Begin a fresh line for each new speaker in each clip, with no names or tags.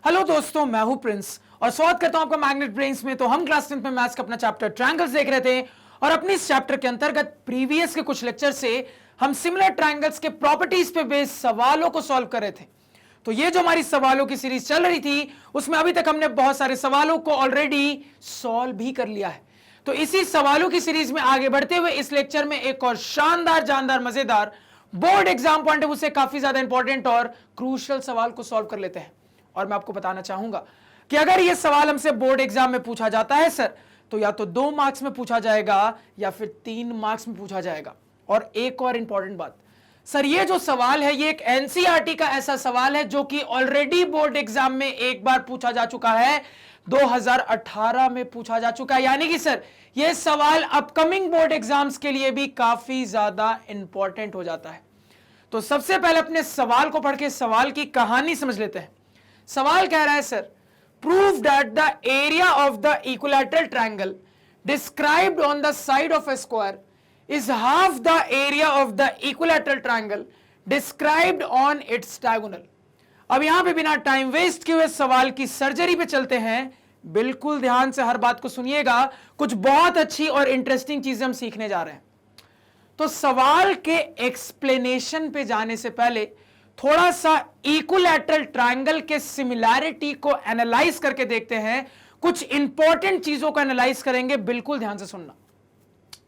Hello दोस्तों, मैं हूं प्रिंस और स्वागत करता हूं आपका मैग्नेट ब्रेन्स में। तो हम क्लास 10th में मैथ्स का अपना चैप्टर ट्रायंगल्स देख रहे थे और अपने इस चैप्टर के अंतर्गत प्रीवियस के कुछ लेक्चर से हम सिमिलर ट्रायंगल्स के प्रॉपर्टीज पे बेस्ड सवालों को सॉल्व कर रहे थे। तो ये जो हमारी सवालों की सीरीज चल रही थी उसमें अभी तक हमने बहुत सारे सवालों को ऑलरेडी सॉल्व भी कर लिया है। तो इसी सवालों की सीरीज में आगे बढ़ते हुए इस लेक्चर में एक और शानदार जानदार मजेदार board exam point of view से काफी ज्यादा इंपॉर्टेंट और क्रूशियल सवाल को सॉल्व कर लेते हैं। और मैं आपको बताना चाहूंगा कि अगर यह सवाल हमसे बोर्ड एग्जाम में पूछा जाता है सर, तो या तो 2 मार्क्स में पूछा जाएगा या फिर 3 मार्क्स में पूछा जाएगा। और एक और इंपॉर्टेंट बात सर, ये जो सवाल है ये एक एनसीईआरटी का ऐसा सवाल है जो कि ऑलरेडी बोर्ड एग्जाम में एक बार पूछा जा चुका है, 2018 में पूछा जा चुका है। यानी कि सर ये सवाल अपकमिंग बोर्ड एग्जाम्स के लिए भी काफी ज्यादा इंपॉर्टेंट हो जाता है। तो सबसे पहले अपने सवाल को पढ़ के सवाल की कहानी समझ लेते हैं। सवाल कह रहा है sir, prove that the area of the equilateral triangle described on the side of a square is half the area of the equilateral triangle described on its diagonal। अब यहां पे बिना टाइम वेस्ट किए हुए सवाल की सर्जरी पे चलते हैं। बिल्कुल ध्यान से हर बात को सुनिएगा, कुछ बहुत अच्छी और इंटरेस्टिंग चीजें हम सीखने जा रहे हैं। तो सवाल के एक्सप्लेनेशन पे जाने से पहले थोड़ा सा इक्विलैटरल ट्रायंगल के सिमिलैरिटी को एनालाइज करके देखते हैं। कुछ इंपॉर्टेंट चीजों को एनालाइज करेंगे, बिल्कुल ध्यान से सुनना।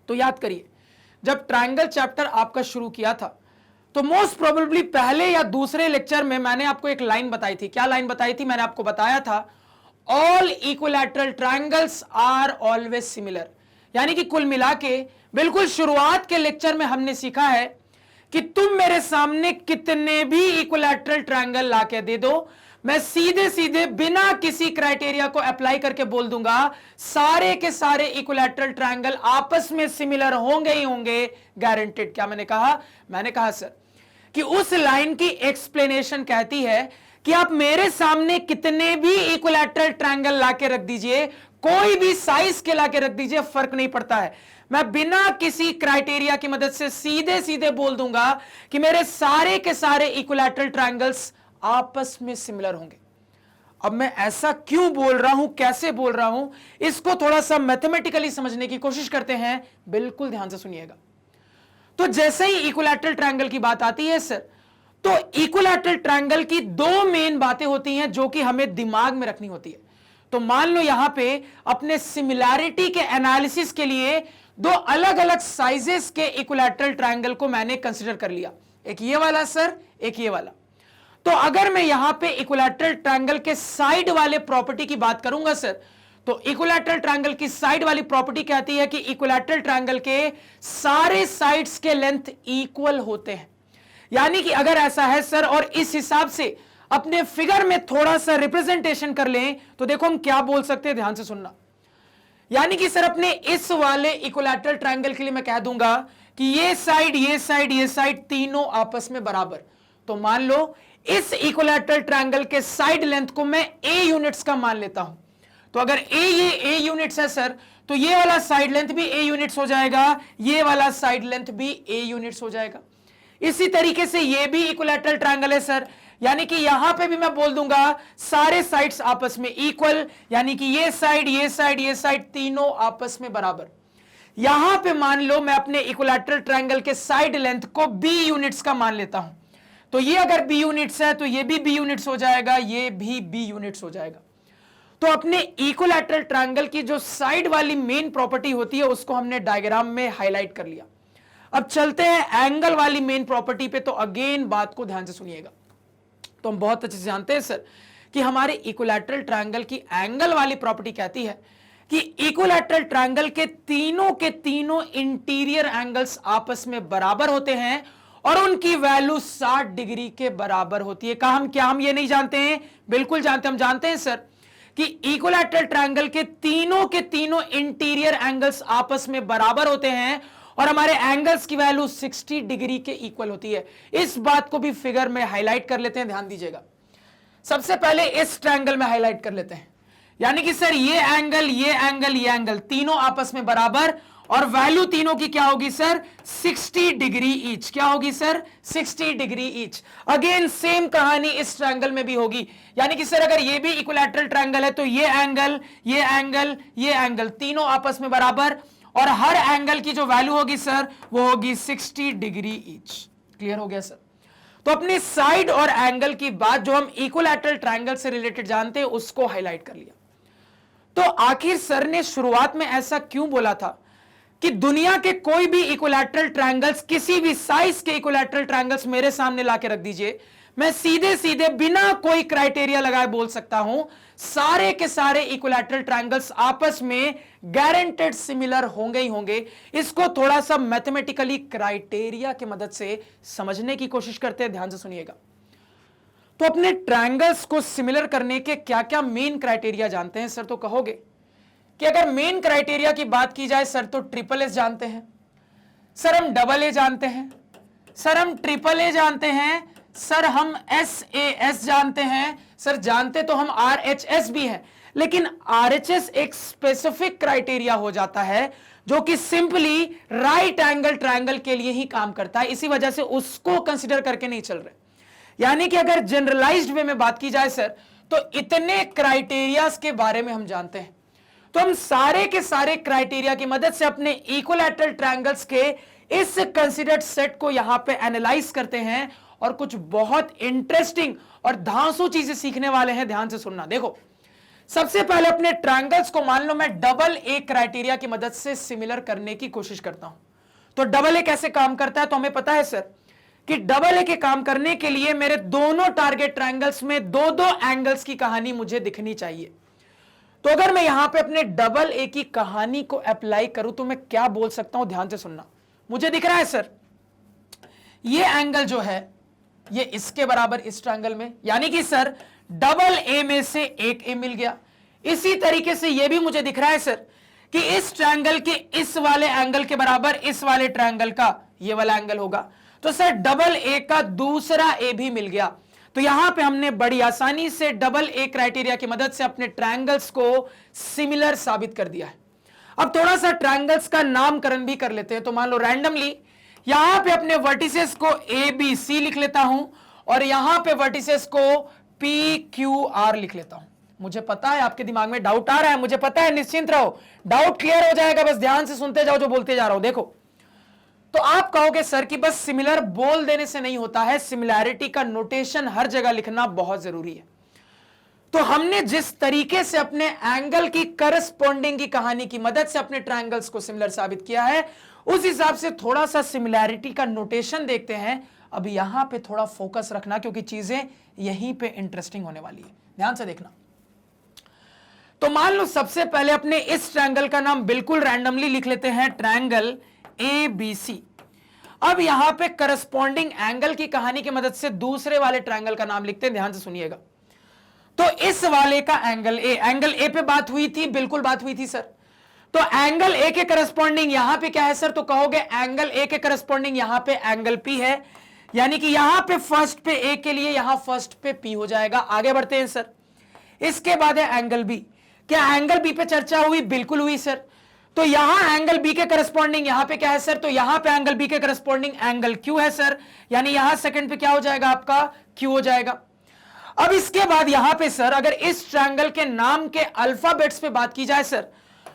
तो याद करिए, जब ट्रायंगल चैप्टर आपका शुरू किया था तो मोस्ट प्रोबेबली पहले या दूसरे लेक्चर में मैंने आपको एक लाइन बताई थी। क्या लाइन बताई थी? मैंने आपको बताया था all equilateral triangles are always similar. यानी कि कुल मिला के बिल्कुल शुरुआत के लेक्चर में हमने सीखा है कि तुम मेरे सामने कितने भी इक्विलैटरल ट्रायंगल लाके दे दो, मैं सीधे सीधे बिना किसी क्राइटेरिया को अप्लाई करके बोल दूंगा सारे के सारे इक्विलैटरल ट्रायंगल आपस में सिमिलर होंगे ही होंगे, गारंटेड। क्या मैंने कहा? मैंने कहा सर कि उस लाइन की एक्सप्लेनेशन कहती है कि आप मेरे सामने कितने भी इक्विलैटरल ट्रायंगल लाके रख दीजिए, कोई भी साइज के लाके रख दीजिए, फर्क नहीं पड़ता है, मैं बिना किसी क्राइटेरिया की मदद से सीधे सीधे बोल दूंगा कि मेरे सारे के सारे इक्विलैटरल ट्रायंगल्स आपस में सिमिलर होंगे। अब मैं ऐसा क्यों बोल रहा हूं, कैसे बोल रहा हूं, इसको थोड़ा सा मैथमेटिकली समझने की कोशिश करते हैं। बिल्कुल ध्यान से सुनिएगा। तो जैसे ही इक्विलैटरल ट्रायंगल की बात आती है सर, तो इक्विलैटरल ट्रायंगल की 2 मेन बातें होती हैं जो कि हमें दिमाग में रखनी होती है। तो मान लो यहां पे अपने सिमिलैरिटी के एनालिसिस के लिए 2 अलग अलग साइजेस के इक्विलैटरल ट्रायंगल को मैंने कंसीडर कर लिया, एक ये वाला सर, एक ये वाला। तो अगर मैं यहां पे इक्विलैटरल ट्रायंगल के साइड वाले प्रॉपर्टी की बात करूंगा सर, तो इक्विलैटरल ट्रायंगल की साइड वाली प्रॉपर्टी कहती है कि इक्विलैटरल ट्रायंगल के सारे साइड्स के लेंथ इक्वल होते हैं। यानी कि अगर ऐसा है सर और इस हिसाब से अपने फिगर में थोड़ा सा रिप्रेजेंटेशन कर लें तो देखो हम क्या बोल सकते हैं, ध्यान से सुनना। यानी कि सर अपने इस वाले इक्विलैटरल ट्रायंगल के लिए मैं कह दूंगा कि ये साइड ये साइड ये साइड तीनों आपस में बराबर। तो मान लो इस इक्विलैटरल ट्रायंगल के साइड लेंथ को मैं ए यूनिट्स का मान लेता हूं। तो अगर ये ए यूनिट्स है सर, तो ये वाला साइड लेंथ भी ए यूनिट्स हो जाएगा, ये वाला साइड लेंथ भी ए यूनिट्स हो जाएगा। इसी तरीके से ये भी इक्विलैटरल ट्रायंगल है सर, यानी कि यहां पे भी मैं बोल दूंगा सारे साइड्स आपस में इक्वल, यानी कि ये साइड ये साइड ये साइड तीनों आपस में बराबर। यहां पे मान लो मैं अपने इक्विलैटरल ट्रायंगल के साइड लेंथ को बी यूनिट्स का मान लेता हूं। तो ये अगर बी यूनिट्स है तो ये भी बी यूनिट्स हो जाएगा, ये भी बी यूनिट्स हो जाएगा। तो अपने इक्विलैटरल ट्रायंगल की जो साइड वाली मेन प्रॉपर्टी होती है उसको हमने डायग्राम में हाईलाइट कर लिया। अब चलते हैं एंगल वाली मेन प्रॉपर्टी पे। तो अगेन बात को ध्यान से सुनिएगा। तो हम बहुत अच्छे से जानते हैं सर कि हमारे इक्विलैटरल ट्रायंगल की एंगल वाली प्रॉपर्टी कहती है कि इक्विलैटरल ट्रायंगल के तीनों इंटीरियर एंगल्स आपस में बराबर होते हैं और उनकी वैल्यू 60 डिग्री के बराबर होती है। क्या हम ये नहीं जानते हैं? बिल्कुल जानते हैं। हम जानते हैं सर कि इक्विलैटरल ट्रायंगल के तीनों इंटीरियर एंगल्स आपस में बराबर होते हैं और हमारे एंगल्स की वैल्यू 60 डिग्री के इक्वल होती है। इस बात को भी फिगर में हाईलाइट कर लेते हैं, ध्यान दीजिएगा। सबसे पहले इस ट्रायंगल में हाईलाइट कर लेते हैं। यानी कि सर ये एंगल ये एंगल ये एंगल तीनों आपस में बराबर और वैल्यू तीनों की क्या होगी सर? 60 degree each. क्या होगी sir? 60 degree each. Again same कहानी इस ट्रायंगल में भी होगी, यानी कि सर अगर ये भी इक्विलैटरल ट्रायंगल है तो ये एंगल, ये एंगल, ये एंगल तीनों आपस में बराबर, और हर एंगल की जो वैल्यू होगी सर वो होगी 60 डिग्री ईच। क्लियर हो गया सर? तो अपनी साइड और एंगल की बात जो हम इक्विलैटरल ट्रायंगल से रिलेटेड जानते हैं उसको हाईलाइट कर लिया। तो आखिर सर ने शुरुआत में ऐसा क्यों बोला था कि दुनिया के कोई भी इक्विलैटरल ट्रायंगल्स, किसी भी साइज के इक्विलैटरल ट्रायंगल्स मेरे सामने लाके रख दीजिए, मैं सीधे सीधे बिना कोई क्राइटेरिया लगाए बोल सकता हूं सारे के सारे इक्विलैटरल ट्रायंगल्स आपस में गारंटेड सिमिलर होंगे ही होंगे। इसको थोड़ा सा मैथमेटिकली क्राइटेरिया की मदद से समझने की कोशिश करते हैं, ध्यान से सुनिएगा। तो अपने ट्रायंगल्स को सिमिलर करने के क्या क्या मेन क्राइटेरिया जानते हैं सर? तो कहोगे कि अगर मेन क्राइटेरिया की बात की जाए सर तो ट्रिपल एस जानते हैं सर, हम डबल ए जानते हैं सर, हम ट्रिपल ए जानते हैं सर, हम एस ए एस जानते हैं सर, जानते तो हम आर एच एस भी हैं, लेकिन आर एच एस एक स्पेसिफिक क्राइटेरिया हो जाता है जो कि सिंपली राइट एंगल ट्रायंगल के लिए ही काम करता है, इसी वजह से उसको कंसिडर करके नहीं चल रहे। यानी कि अगर जनरलाइज्ड वे में बात की जाए सर तो इतने क्राइटेरियाज के बारे में हम जानते हैं, तो हम सारे के सारे क्राइटेरिया की मदद से अपने इक्विलैटरल ट्रायंगल्स के इस कंसीडर्ड सेट को यहां पे एनालाइज करते हैं और कुछ बहुत इंटरेस्टिंग और धांसू चीजें सीखने वाले हैं। ध्यान से सुनना। देखो, सबसे पहले अपने ट्रायंगल्स को मान लो मैं डबल ए क्राइटेरिया की मदद से सिमिलर करने की कोशिश करता हूं। तो डबल ए कैसे काम करता है? तो हमें पता है सर कि डबल ए के काम करने के लिए मेरे दोनों टारगेट ट्रायंगल्स में दो दो एंगल्स की कहानी मुझे दिखनी चाहिए। तो अगर मैं यहां पे अपने डबल ए की कहानी को अप्लाई करूं तो मैं क्या बोल सकता हूं? ध्यान से सुनना। मुझे दिख रहा है सर ये एंगल जो है ये इसके बराबर इस ट्रायंगल में, यानी कि सर डबल ए में से एक ए मिल गया। इसी तरीके से ये भी मुझे दिख रहा है सर कि इस ट्रायंगल के इस वाले एंगल के बराबर इस वाले ट्रायंगल का ये वाला एंगल होगा। तो सर डबल ए का दूसरा ए भी मिल गया। तो यहां पे हमने बड़ी आसानी से डबल ए क्राइटेरिया की मदद से अपने ट्रायंगल्स को सिमिलर साबित कर दिया है। अब थोड़ा सा ट्रायंगल्स का नामकरण भी कर लेते हैं। तो मान लो रैंडमली यहां पे अपने वर्टिसेस को ए बी सी लिख लेता हूं और यहां पे वर्टिसेस को पी क्यू आर लिख लेता हूं। मुझे पता है आपके दिमाग में डाउट आ रहा है, मुझे पता है, निश्चिंत रहो, डाउट क्लियर हो जाएगा, बस ध्यान से सुनते जाओ जो बोलते जा रहा हूं। देखो, तो आप कहोगे सर कि बस सिमिलर बोल देने से नहीं होता है, सिमिलैरिटी का नोटेशन हर जगह लिखना बहुत जरूरी है। तो हमने जिस तरीके से अपने एंगल की करस्पॉन्डिंग की कहानी की मदद से अपने ट्रायंगल्स को सिमिलर साबित किया है, उस हिसाब से थोड़ा सा सिमिलैरिटी का नोटेशन देखते हैं। अब यहां पे थोड़ा फोकस रखना क्योंकि चीजें यहीं पे इंटरेस्टिंग होने वाली है, ध्यान से देखना। तो मान लो सबसे पहले अपने इस ट्रायंगल का नाम बिल्कुल रैंडमली लिख लेते हैं, ट्रायंगल ए बी सी। अब यहां पे करस्पॉन्डिंग एंगल की कहानी की मदद से दूसरे वाले ट्रायंगल का नाम लिखते हैं, ध्यान से सुनिएगा। तो इस वाले का एंगल ए पे बात हुई थी, बिल्कुल बात हुई थी सर। तो एंगल ए के करस्पॉन्डिंग यहां पे क्या है सर? तो कहोगे एंगल ए के करस्पॉन्डिंग यहां पे एंगल पी है, यानी कि यहां पे फर्स्ट पे ए के लिए यहां फर्स्ट पे पी हो जाएगा। आगे बढ़ते हैं सर। इसके बाद है एंगल बी। क्या एंगल बी पे चर्चा हुई? बिल्कुल हुई सर। तो यहां एंगल बी के करस्पॉन्डिंग यहां पे क्या है सर? तो यहां पे एंगल बी के करस्पॉन्डिंग एंगल क्यू है सर, यानी यहां सेकंड पे क्या हो जाएगा आपका? क्यू हो जाएगा। अब इसके बाद यहां पे सर अगर इस ट्रायंगल के नाम के अल्फाबेट्स पे बात की जाए सर,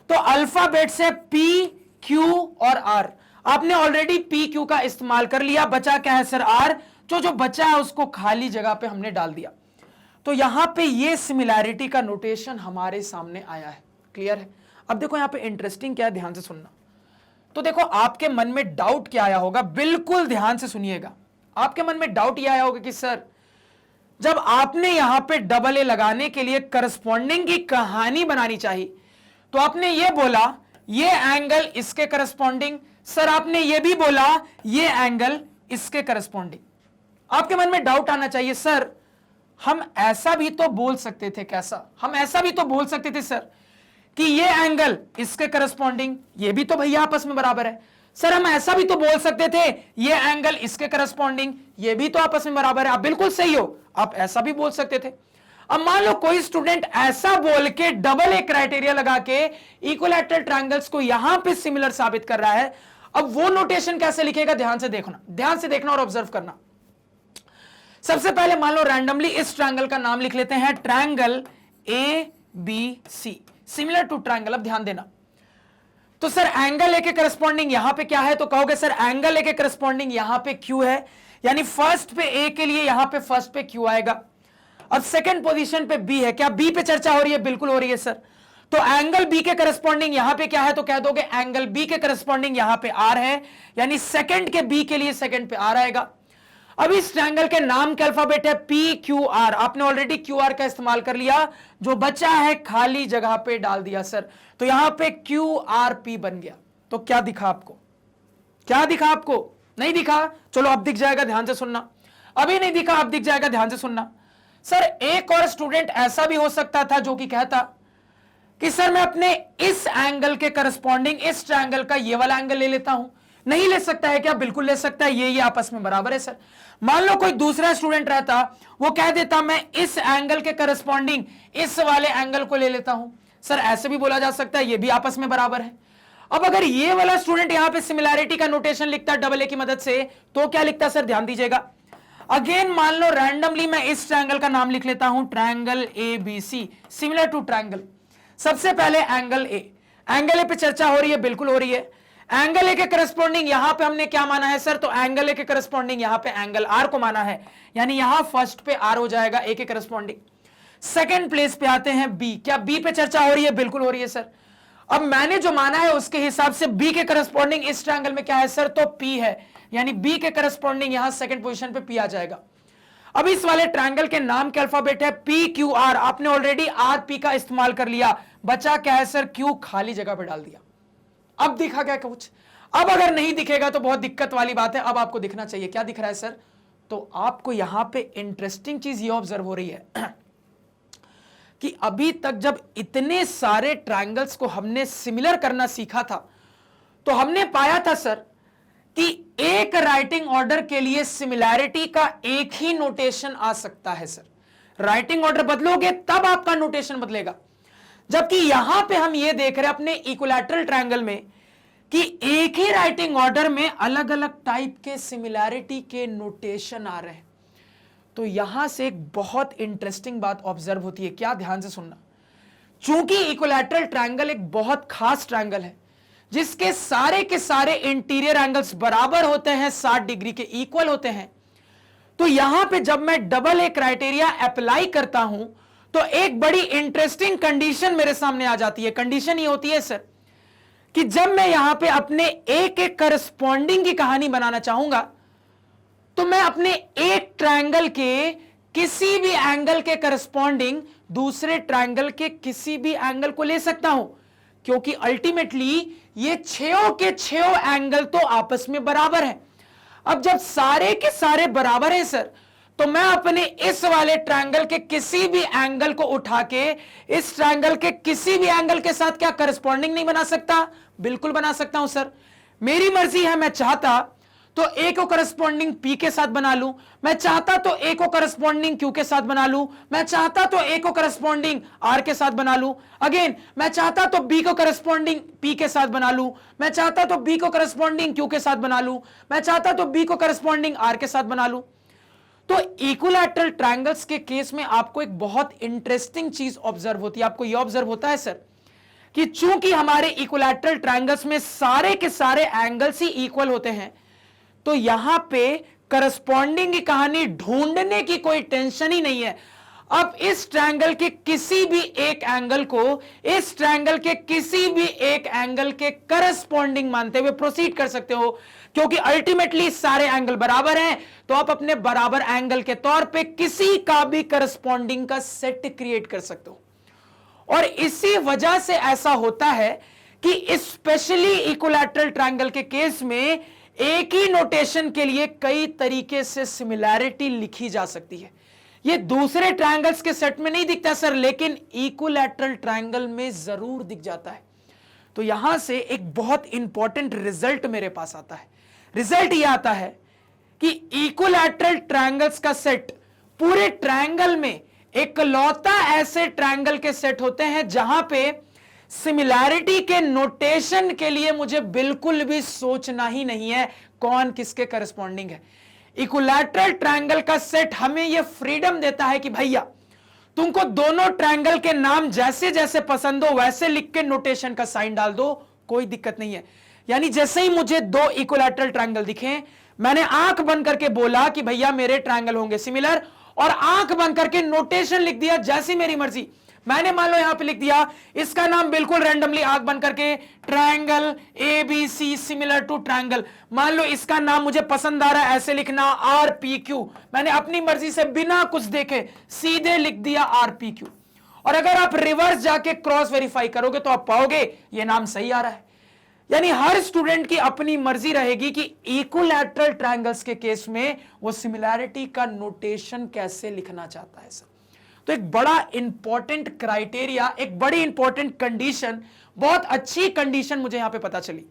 तो अल्फाबेट्स है पी क्यू और आर। आपने ऑलरेडी पी क्यू का इस्तेमाल कर लिया, बचा क्या है सर? आर। जो बचा है उसको खाली जगह पे हमने डाल दिया। तो यहां पे ये सिमिलैरिटी का नोटेशन हमारे सामने आया है। क्लियर है? अब देखो यहां पे इंटरेस्टिंग क्या है, ध्यान से सुनना। तो देखो आपके मन में डाउट क्या आया होगा, बिल्कुल ध्यान से सुनिएगा। आपके मन में डाउट यह आया होगा कि सर जब आपने यहां पे डबल ए लगाने के लिए करस्पॉन्डिंग की कहानी बनानी चाहिए तो आपने ये बोला ये एंगल इसके करस्पॉन्डिंग, सर आपने ये भी बोला ये एंगल इसके करस्पॉन्डिंग। आपके मन में डाउट आना चाहिए सर हम ऐसा भी तो बोल सकते थे, कैसा? हम ऐसा भी तो बोल सकते थे सर कि ये एंगल इसके करस्पॉन्डिंग, ये भी तो भैया आपस में बराबर है। सर हम ऐसा भी तो बोल सकते थे ये एंगल इसके करस्पॉन्डिंग, ये भी तो आपस में बराबर है। आप बिल्कुल सही हो, आप ऐसा भी बोल सकते थे। अब मान लो कोई स्टूडेंट ऐसा बोल के डबल ए क्राइटेरिया लगा के इक्विलैटरल ट्रायंगल्स को यहां पे सिमिलर साबित कर रहा है। अब वो नोटेशन कैसे लिखेगा, ध्यान से देखना और ऑब्जर्व करना। सबसे पहले मान लो रैंडमली इस ट्रायंगल का नाम लिख लेते हैं triangle A B C, similar to triangle. अब ध्यान देना, तो सर एंगल ए के करस्पॉन्डिंग यहां पे क्या है, तो कहोगे सर एंगल ए के करस्पॉन्डिंग यहां पे क्यू है, यानी फर्स्ट पे ए के लिए यहां पे फर्स्ट पे क्यू आएगा। अब सेकंड पोजीशन पे बी है, क्या बी पे चर्चा हो रही है, बिल्कुल हो रही है सर। तो एंगल बी के करस्पॉन्डिंग यहां पे क्या है, तो कह दोगे एंगल बी के करस्पॉन्डिंग यहां पे आर है, यानी सेकंड के बी के लिए सेकंड पे आर आएगा। अब इस ट्रायंगल के नाम के अल्फाबेट है पी क्यू आर, आपने ऑलरेडी क्यू आर का इस्तेमाल कर लिया, जो बचा है खाली जगह पे डाल दिया सर, तो यहां पे क्यू आर पी बन गया। तो क्या दिखा आपको, क्या दिखा आपको, नहीं दिखा, चलो अब दिख जाएगा, ध्यान से सुनना। अभी नहीं दिखा, अब दिख जाएगा, ध्यान से सुनना। सर एक और स्टूडेंट ऐसा भी हो सकता था जो कि कहता कि सर मैं अपने इस एंगल के करस्पॉन्डिंग इस ट्रायंगल का ये वाला एंगल ले लेता हूं। नहीं ले सकता है क्या, बिल्कुल ले सकता है, ये आपस में बराबर है सर। मान लो कोई दूसरा स्टूडेंट रहता, वो कह देता मैं इस एंगल के करस्पॉन्डिंग इस वाले एंगल को ले लेता हूं। सर ऐसे भी बोला जा सकता है, ये भी आपस में बराबर है। अब अगर ये वाला स्टूडेंट यहां पे सिमिलैरिटी का नोटेशन लिखता डबल ए की मदद से, तो क्या लिखता सर, ध्यान दीजिएगा। अगेन मान लो रैंडमली मैं इस ट्रायंगल का नाम लिख लेता हूं triangle A B C, similar to triangle. सबसे पहले एंगल ए पे चर्चा हो रही है, बिल्कुल हो रही है। एंगल ए के करस्पॉन्डिंग यहां पे हमने क्या माना है सर, तो एंगल ए के करस्पॉन्डिंग यहां पे एंगल आर को माना है, यानी यहां फर्स्ट पे आर हो जाएगा ए के करस्पॉन्डिंग। सेकंड प्लेस पे आते हैं बी, क्या बी पे चर्चा हो रही है, बिल्कुल हो रही है सर। अब मैंने जो माना है उसके हिसाब से बी के करस्पॉन्डिंग इस ट्रायंगल में क्या है सर, तो पी है, यानी बी के करस्पॉन्डिंग यहां सेकंड पोजीशन पे पी आ जाएगा। अब इस वाले ट्रायंगल के नाम के अल्फाबेट है पी क्यू आर, आपने ऑलरेडी आर पी का इस्तेमाल कर लिया, बचा क्या है सर, क्यू खाली जगह पे डाल दिया। अब दिखा क्या कुछ, अब अगर नहीं दिखेगा तो बहुत दिक्कत वाली बात है, अब आपको दिखना चाहिए। क्या दिख रहा है सर, तो आपको यहां पे इंटरेस्टिंग चीज ये ऑब्जर्व हो रही है कि अभी तक जब इतने सारे ट्रायंगल्स को हमने सिमिलर करना सीखा था, तो हमने पाया था सर कि एक राइटिंग ऑर्डर के लिए सिमिलैरिटी का एक ही नोटेशन आ सकता है सर। राइटिंग ऑर्डर बदलोगे तब आपका नोटेशन बदलेगा, जबकि यहां पे हम ये देख रहे हैं अपने इक्विलैटरल ट्रायंगल में कि एक ही राइटिंग ऑर्डर में अलग अलग टाइप के सिमिलैरिटी के नोटेशन आ रहे हैं। तो यहां से एक बहुत इंटरेस्टिंग बात ऑब्जर्व होती है, क्या, ध्यान से सुनना। चूंकि इक्विलैटरल ट्रायंगल एक बहुत खास ट्रायंगल है जिसके सारे के सारे इंटीरियर एंगल्स बराबर होते हैं, 60 डिग्री के इक्वल होते हैं, तो यहां पे जब मैं डबल ए क्राइटेरिया अप्लाई करता हूं तो एक बड़ी इंटरेस्टिंग कंडीशन मेरे सामने आ जाती है। कंडीशन ये होती है सर कि जब मैं यहां पे अपने ए के करस्पॉन्डिंग की कहानी बनाना चाहूंगा, तो मैं अपने एक ट्रायंगल के किसी भी एंगल के करस्पॉन्डिंग दूसरे ट्रायंगल के किसी भी एंगल को ले सकता हूं, क्योंकि अल्टीमेटली ये छयों के छयों एंगल तो आपस में बराबर हैं। अब जब सारे के सारे बराबर हैं सर, तो मैं अपने इस वाले ट्रायंगल के किसी भी एंगल को उठा के इस ट्रायंगल के किसी भी एंगल के साथ क्या करस्पॉन्डिंग नहीं बना सकता, बिल्कुल बना सकता हूं सर। मेरी मर्जी है, मैं चाहता तो ए को करस्पॉन्डिंग पी के साथ बना लूं, मैं चाहता तो ए को करस्पॉन्डिंग क्यू के साथ बना लूं, मैं चाहता तो ए को करस्पॉन्डिंग आर के साथ बना लूं, अगेन मैं चाहता तो बी को करस्पॉन्डिंग पी के साथ बना लूं, मैं चाहता तो बी को करस्पॉन्डिंग क्यू के साथ बना लूं, मैं चाहता तो बी को करस्पॉन्डिंग आर के साथ बना लूं। तो इक्विलैटरल ट्रायंगल्स के केस में आपको एक बहुत इंटरेस्टिंग चीज ऑब्जर्व होती है। आपको यह ऑब्जर्व होता है सर कि चूंकि हमारे इक्विलैटरल ट्रायंगल्स में सारे के सारे एंगल्स ही इक्वल होते हैं, तो यहां पे करस्पॉन्डिंग की कहानी ढूंढने की कोई टेंशन ही नहीं है। अब इस ट्रायंगल के किसी भी एक एंगल को इस ट्रायंगल के किसी भी एक एंगल के करस्पॉन्डिंग मानते हुए प्रोसीड कर सकते हो, क्योंकि अल्टीमेटली सारे एंगल बराबर हैं, तो आप अपने बराबर एंगल के तौर पे किसी का भी करस्पॉन्डिंग का सेट क्रिएट कर सकते हो। और इसी वजह से ऐसा होता है कि स्पेशली इक्विलैटरल ट्रायंगल के केस में एक ही नोटेशन के लिए कई तरीके से सिमिलैरिटी लिखी जा सकती है। यह दूसरे ट्रायंगल्स के सेट में नहीं दिखता सर, लेकिन इक्विलैटरल ट्रायंगल में जरूर दिख जाता है। तो यहां से एक बहुत इंपॉर्टेंट रिजल्ट मेरे पास आता है। रिजल्ट यह आता है कि इक्विलैटरल ट्रायंगल्स का सेट पूरे ट्रायंगल में इकलौता ऐसे ट्रायंगल के सेट होते हैं जहां पे सिमिलैरिटी के नोटेशन के लिए मुझे बिल्कुल भी सोचना ही नहीं है कौन किसके करस्पॉन्डिंग है। इक्विलैटरल ट्रायंगल का सेट हमें यह फ्रीडम देता है कि भैया तुमको दोनों ट्रायंगल के नाम जैसे जैसे पसंद हो वैसे लिख के नोटेशन का साइन डाल दो, कोई दिक्कत नहीं है। यानी जैसे ही मुझे दो इक्विलैटरल ट्रायंगल दिखे, मैंने आंख बंद करके बोला कि भैया मेरे ट्रायंगल होंगे सिमिलर, और आंख बंद करके नोटेशन लिख दिया जैसी मेरी मर्जी। मैंने मान लो यहां पे लिख दिया इसका नाम बिल्कुल रैंडमली आंख बंद करके triangle ABC similar to triangle. मान लो इसका नाम मुझे पसंद आ रहा है ऐसे लिखना RPQ, मैंने अपनी मर्जी से बिना कुछ देखे सीधे लिख दिया RPQ। और अगर आप रिवर्स जाके क्रॉस वेरीफाई करोगे तो आप पाओगे ये नाम सही आ रहा है। यानी हर स्टूडेंट की अपनी मर्जी रहेगी कि इक्विलैटरल ट्रायंगल्स के केस में वो सिमिलैरिटी का नोटेशन कैसे लिखना चाहता है सर। तो एक बड़ा इंपॉर्टेंट क्राइटेरिया, एक बड़ी इंपॉर्टेंट कंडीशन, बहुत अच्छी कंडीशन मुझे यहां पे पता चली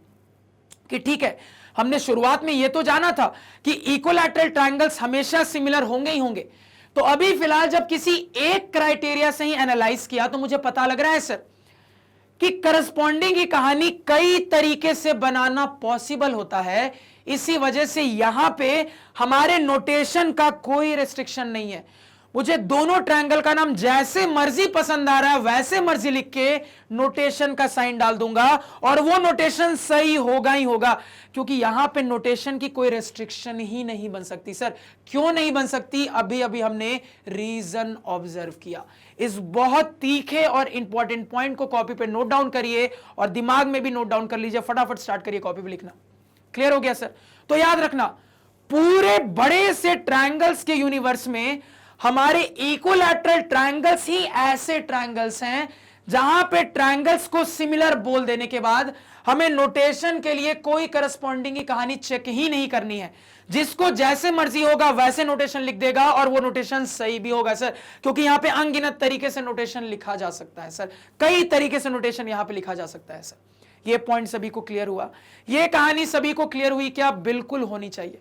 कि ठीक है, हमने शुरुआत में यह तो जाना था कि इक्विलैटरल ट्रायंगल्स हमेशा सिमिलर होंगे ही होंगे। तो अभी फिलहाल जब किसी एक क्राइटेरिया से ही एनालाइज किया तो मुझे पता लग रहा है सर कि करस्पॉन्डिंग की कहानी कई तरीके से बनाना पॉसिबल होता है। इसी वजह से यहां पे हमारे नोटेशन का कोई रेस्ट्रिक्शन नहीं है। मुझे दोनों ट्रायंगल का नाम जैसे मर्जी पसंद आ रहा है वैसे मर्जी लिख के नोटेशन का साइन डाल दूंगा और वो नोटेशन सही होगा ही होगा, क्योंकि यहां पे नोटेशन की कोई रेस्ट्रिक्शन ही नहीं बन सकती। सर क्यों नहीं बन सकती? अभी अभी हमने रीजन ऑब्जर्व किया। इस बहुत तीखे और इंपॉर्टेंट पॉइंट को कॉपी पे नोट डाउन करिए और दिमाग में भी नोट डाउन कर लीजिए। फटाफट स्टार्ट करिए कॉपी पे लिखना। क्लियर हो गया सर? तो याद रखना, पूरे बड़े से ट्रायंगल्स के यूनिवर्स में हमारे इक्विलैटरल ट्रायंगल्स ही ऐसे ट्रायंगल्स हैं जहां पे ट्रायंगल्स को सिमिलर बोल देने के बाद हमें नोटेशन के लिए कोई करस्पॉन्डिंग की कहानी चेक ही नहीं करनी है। जिसको जैसे मर्जी होगा वैसे नोटेशन लिख देगा और वो नोटेशन सही भी होगा सर, क्योंकि यहां पे अनगिनत तरीके से नोटेशन लिखा जा सकता है सर। कई तरीके से नोटेशन यहां पे लिखा जा सकता है सर। ये पॉइंट सभी को क्लियर हुआ? ये कहानी सभी को क्लियर हुई? क्या? बिल्कुल होनी चाहिए।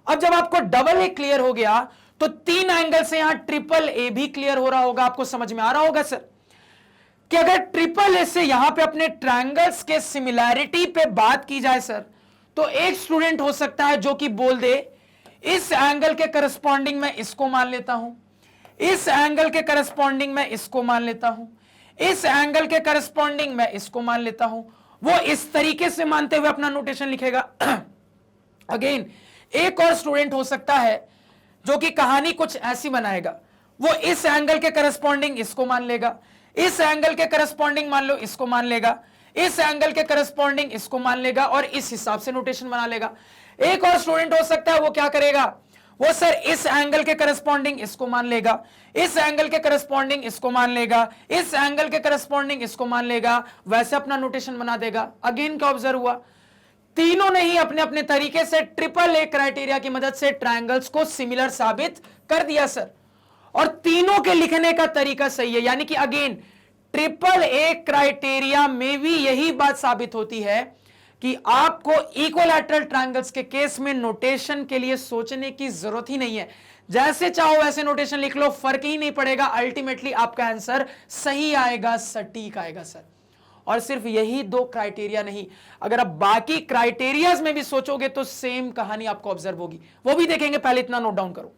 अब जब आपको डबल ए क्लियर हो गया तो तीन एंगल से यहां ट्रिपल ए भी क्लियर हो रहा होगा। आपको समझ में आ रहा होगा सर कि अगर ट्रिपल ए से यहां पे अपने ट्रायंगल्स के सिमिलैरिटी पे बात की जाए सर, तो एक स्टूडेंट हो सकता है जो कि बोल दे इस एंगल के करस्पॉन्डिंग मैं इसको मान लेता हूं, इस एंगल के करस्पॉन्डिंग मैं इसको मान लेता हूं, इस एंगल के करस्पॉन्डिंग मैं इसको मान लेता हूं। वो इस तरीके से मानते हुए अपना नोटेशन लिखेगा। अगेन एक और स्टूडेंट हो सकता है जो कि कहानी कुछ ऐसी बनाएगा। वो इस एंगल के करस्पॉन्डिंग इसको मान लेगा, इस एंगल के करस्पॉन्डिंग मान लो इसको मान लेगा, इस एंगल के करस्पॉन्डिंग इसको मान लेगा और इस हिसाब से नोटेशन बना लेगा। एक और स्टूडेंट हो सकता है वो क्या करेगा, वो सर इस एंगल के करस्पॉन्डिंग इसको मान लेगा, इस एंगल के करस्पॉन्डिंग इसको मान लेगा, इस एंगल के करस्पॉन्डिंग इसको मान लेगा, वैसे अपना नोटेशन बना देगा। अगेन क्या ऑब्जर्व हुआ? तीनों ने ही अपने अपने तरीके से ट्रिपल ए क्राइटेरिया की मदद से ट्रायंगल्स को सिमिलर साबित कर दिया सर, और तीनों के लिखने का तरीका सही है। यानी कि अगेन ट्रिपल ए क्राइटेरिया में भी यही बात साबित होती है कि आपको इक्विलैटरल ट्रायंगल्स के केस में नोटेशन के लिए सोचने की जरूरत ही नहीं है। जैसे चाहो वैसे नोटेशन लिख लो, फर्क ही नहीं पड़ेगा। अल्टीमेटली आपका आंसर सही आएगा, सटीक आएगा सर। और सिर्फ यही दो क्राइटेरिया नहीं, अगर आप बाकी क्राइटेरियाज में भी सोचोगे तो सेम कहानी आपको ऑब्जर्व होगी। वो भी देखेंगे, पहले इतना नोट डाउन करो।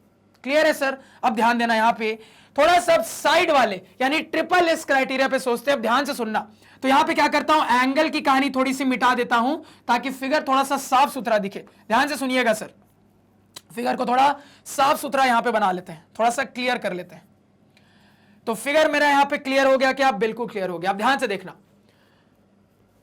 क्लियर है सर? अब ध्यान देना, यहां पे थोड़ा सा साइड वाले यानी ट्रिपल एस क्राइटेरिया पे सोचते हैं। अब ध्यान से सुनना। तो यहां पे क्या करता हूं, एंगल की कहानी थोड़ी सी मिटा देता हूं ताकि फिगर थोड़ा सा साफ सुथरा दिखे। ध्यान से सुनिएगा सर, फिगर को थोड़ा साफ सुथरा यहां पे बना लेते हैं, थोड़ा सा क्लियर कर लेते हैं। तो फिगर मेरा यहां पे क्लियर हो गया क्या? बिल्कुल क्लियर हो गया। अब ध्यान से देखना।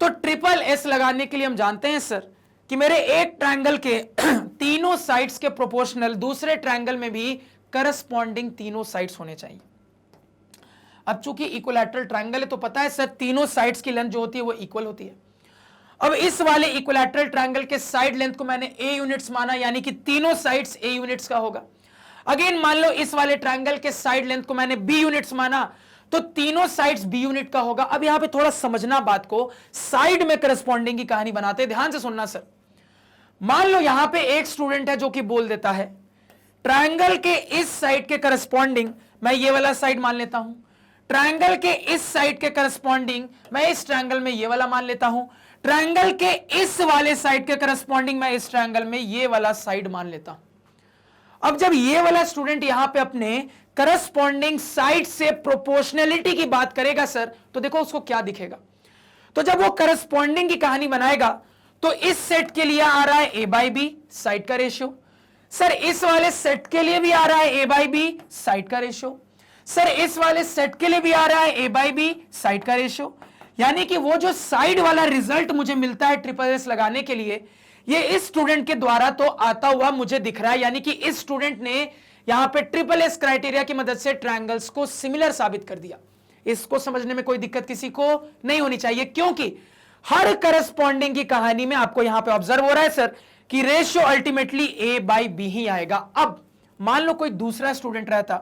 तो ट्रिपल एस लगाने के लिए हम जानते हैं सर कि मेरे एक ट्रायंगल के तीनों साइड्स के प्रोपोर्शनल दूसरे ट्रायंगल में भी करस्पॉन्डिंग तीनों साइड्स होने चाहिए। अब चूंकि इक्विलैटरल ट्रायंगल है तो पता है सर तीनों साइड्स की लेंथ जो होती है वो इक्वल होती है। अब इस वाले इक्विलैटरल ट्रायंगल के साइड लेंथ को मैंने ए यूनिट्स माना, यानी कि तीनों साइड्स ए यूनिट्स का होगा। अगेन मान लो इस वाले ट्रायंगल के साइड लेंथ को मैंने बी यूनिट्स माना, तो तीनों साइड्स बी यूनिट का होगा। अब यहां पे थोड़ा समझना बात को, साइड में करस्पॉन्डिंग की कहानी बनाते हैं। ध्यान से सुनना सर। मान लो यहां पे एक स्टूडेंट है जो कि बोल देता है ट्रायंगल के इस साइड के करस्पॉन्डिंग मैं ये वाला साइड मान लेता हूं, ट्रायंगल के इस साइड के करस्पॉन्डिंग मैं इस ट्रायंगल में ये वाला मान लेता हूं, ट्रायंगल के इस वाले साइड के करस्पॉन्डिंग मैं इस ट्रायंगल में ये वाला साइड मान लेता हूं। अब जब ये वाला स्टूडेंट यहां पे अपने करस्पॉन्डिंग साइड से प्रोपोर्शनलिटी की बात करेगा सर, तो देखो उसको क्या दिखेगा। तो जब वो करस्पॉन्डिंग की कहानी बनाएगा तो इस सेट के लिए आ रहा है ए बाई बी साइड का रेशियो, सर इस वाले सेट के लिए भी आ रहा है ए बाई बी साइड का रेशियो, सर इस वाले सेट के लिए भी आ रहा है ए बाई बी साइड का रेशियो। यानी कि वो जो साइड वाला रिजल्ट मुझे मिलता है ट्रिपल एस लगाने के लिए, ये इस स्टूडेंट के द्वारा तो आता हुआ मुझे दिख रहा है। यानी कि इस स्टूडेंट ने यहां पे ट्रिपल एस क्राइटेरिया की मदद से ट्रायंगल्स को सिमिलर साबित कर दिया। इसको समझने में कोई दिक्कत किसी को नहीं होनी चाहिए, क्योंकि हर करस्पॉन्डिंग की कहानी में आपको यहां पे ऑब्जर्व हो रहा है सर कि ratio ultimately A by B ही आएगा। अब मान लो कोई दूसरा स्टूडेंट रहता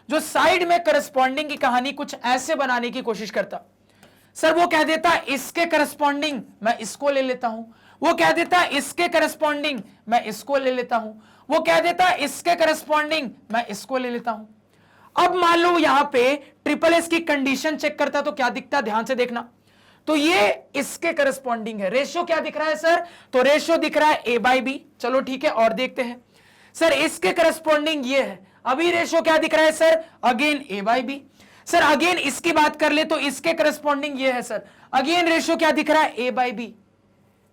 जो साइड में करस्पॉन्डिंग की कहानी कुछ ऐसे बनाने की कोशिश करता, सर वो कह देता इसके करस्पॉन्डिंग मैं इसको ले लेता हूं, वो कह देता इसके करस्पॉन्डिंग मैं इसको ले लेता हूं, वो कह देता इसके करस्पॉन्डिंग मैं इसको ले लेता हूं। अब मान लो यहां पे ट्रिपल एस की कंडीशन चेक करता तो क्या दिखता, ध्यान से देखना। तो ये इसके करस्पॉन्डिंग है, रेशियो क्या दिख रहा है सर, तो रेशियो दिख रहा है ए बाई बी। चलो ठीक है और देखते हैं, सर इसके करस्पॉन्डिंग ये है, अभी रेशियो क्या दिख रहा है sir, again A by B. Sir again इसकी बात कर ले तो इसके करस्पॉन्डिंग ये है सर, अगेन रेशियो क्या दिख रहा है, ए बाई बी।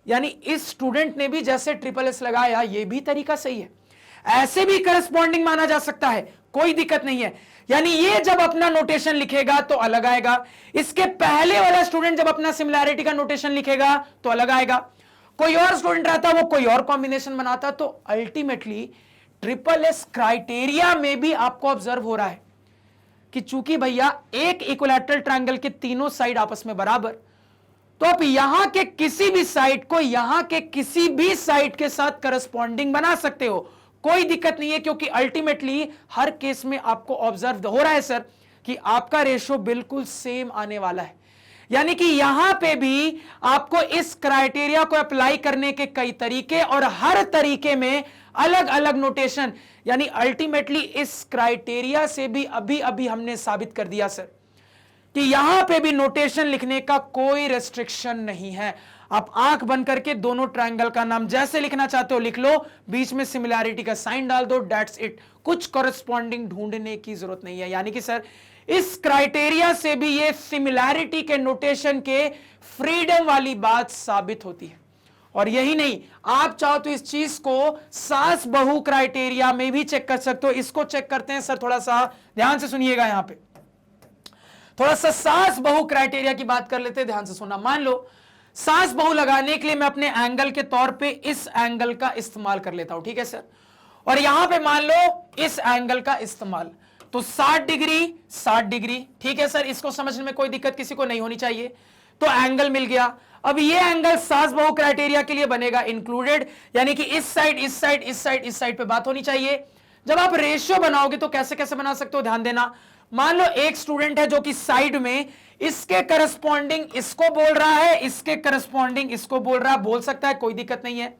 यानी इस स्टूडेंट ने भी जैसे ट्रिपल एस लगाया ये भी तरीका सही है, ऐसे भी करस्पॉन्डिंग माना जा सकता है, कोई दिक्कत नहीं है। यानी ये जब अपना नोटेशन लिखेगा तो अलग आएगा, इसके पहले वाला स्टूडेंट जब अपना सिमिलैरिटी का नोटेशन लिखेगा तो अलग आएगा, कोई और स्टूडेंट रहता वो कोई और कॉम्बिनेशन बनाता। तो अल्टीमेटली ट्रिपल एस क्राइटेरिया में भी आपको ऑब्जर्व हो रहा है कि चूंकि भैया एक इक्विलैटरल ट्रायंगल के तीनों साइड आपस में बराबर, तो आप यहां के किसी भी साइड को यहां के किसी भी साइड के साथ करस्पॉन्डिंग बना सकते हो, कोई दिक्कत नहीं है, क्योंकि अल्टीमेटली हर केस में आपको ऑब्जर्व हो रहा है सर कि आपका रेशियो बिल्कुल सेम आने वाला है। यानी कि यहां पे भी आपको इस क्राइटेरिया को अप्लाई करने के कई तरीके और हर तरीके में अलग अलग नोटेशन, यानी अल्टीमेटली इस क्राइटेरिया से भी अभी अभी हमने साबित कर दिया सर कि यहां पे भी नोटेशन लिखने का कोई रेस्ट्रिक्शन नहीं है। आप आंख बंद करके दोनों ट्रायंगल का नाम जैसे लिखना चाहते हो लिख लो, बीच में सिमिलैरिटी का साइन डाल दो, दैट्स इट, कुछ कॉरेस्पॉन्डिंग ढूंढने की जरूरत नहीं है। यानी कि सर इस क्राइटेरिया से भी ये सिमिलैरिटी के नोटेशन के फ्रीडम वाली बात साबित होती है। और यही नहीं, आप चाहो तो इस चीज को सास बहु क्राइटेरिया में भी चेक कर सकते हो। इसको चेक करते हैं सर, थोड़ा सा ध्यान से सुनिएगा, यहां पे थोड़ा सा सास बहु क्राइटेरिया की बात कर लेते हैं, ध्यान से सुनना। मान लो सास बहु लगाने के लिए मैं अपने एंगल के तौर पे इस एंगल का इस्तेमाल कर लेता हूं, ठीक है सर, और यहां पे मान लो इस एंगल का इस्तेमाल, तो 60 डिग्री 60 डिग्री, ठीक है सर, इसको समझने में कोई दिक्कत किसी को नहीं होनी चाहिए। तो एंगल मिल गया। अब ये एंगल सास बहु क्राइटेरिया के लिए बनेगा इंक्लूडेड, यानी कि इस साइड इस साइड इस साइड इस साइड पे बात होनी चाहिए। जब आप रेशियो बनाओगे तो कैसे कैसे बना सकते हो, ध्यान देना। मान लो एक स्टूडेंट है जो कि साइड में इसके करस्पॉन्डिंग इसको बोल रहा है, इसके करस्पॉन्डिंग इसको बोल रहा है, बोल सकता है, कोई दिक्कत नहीं है।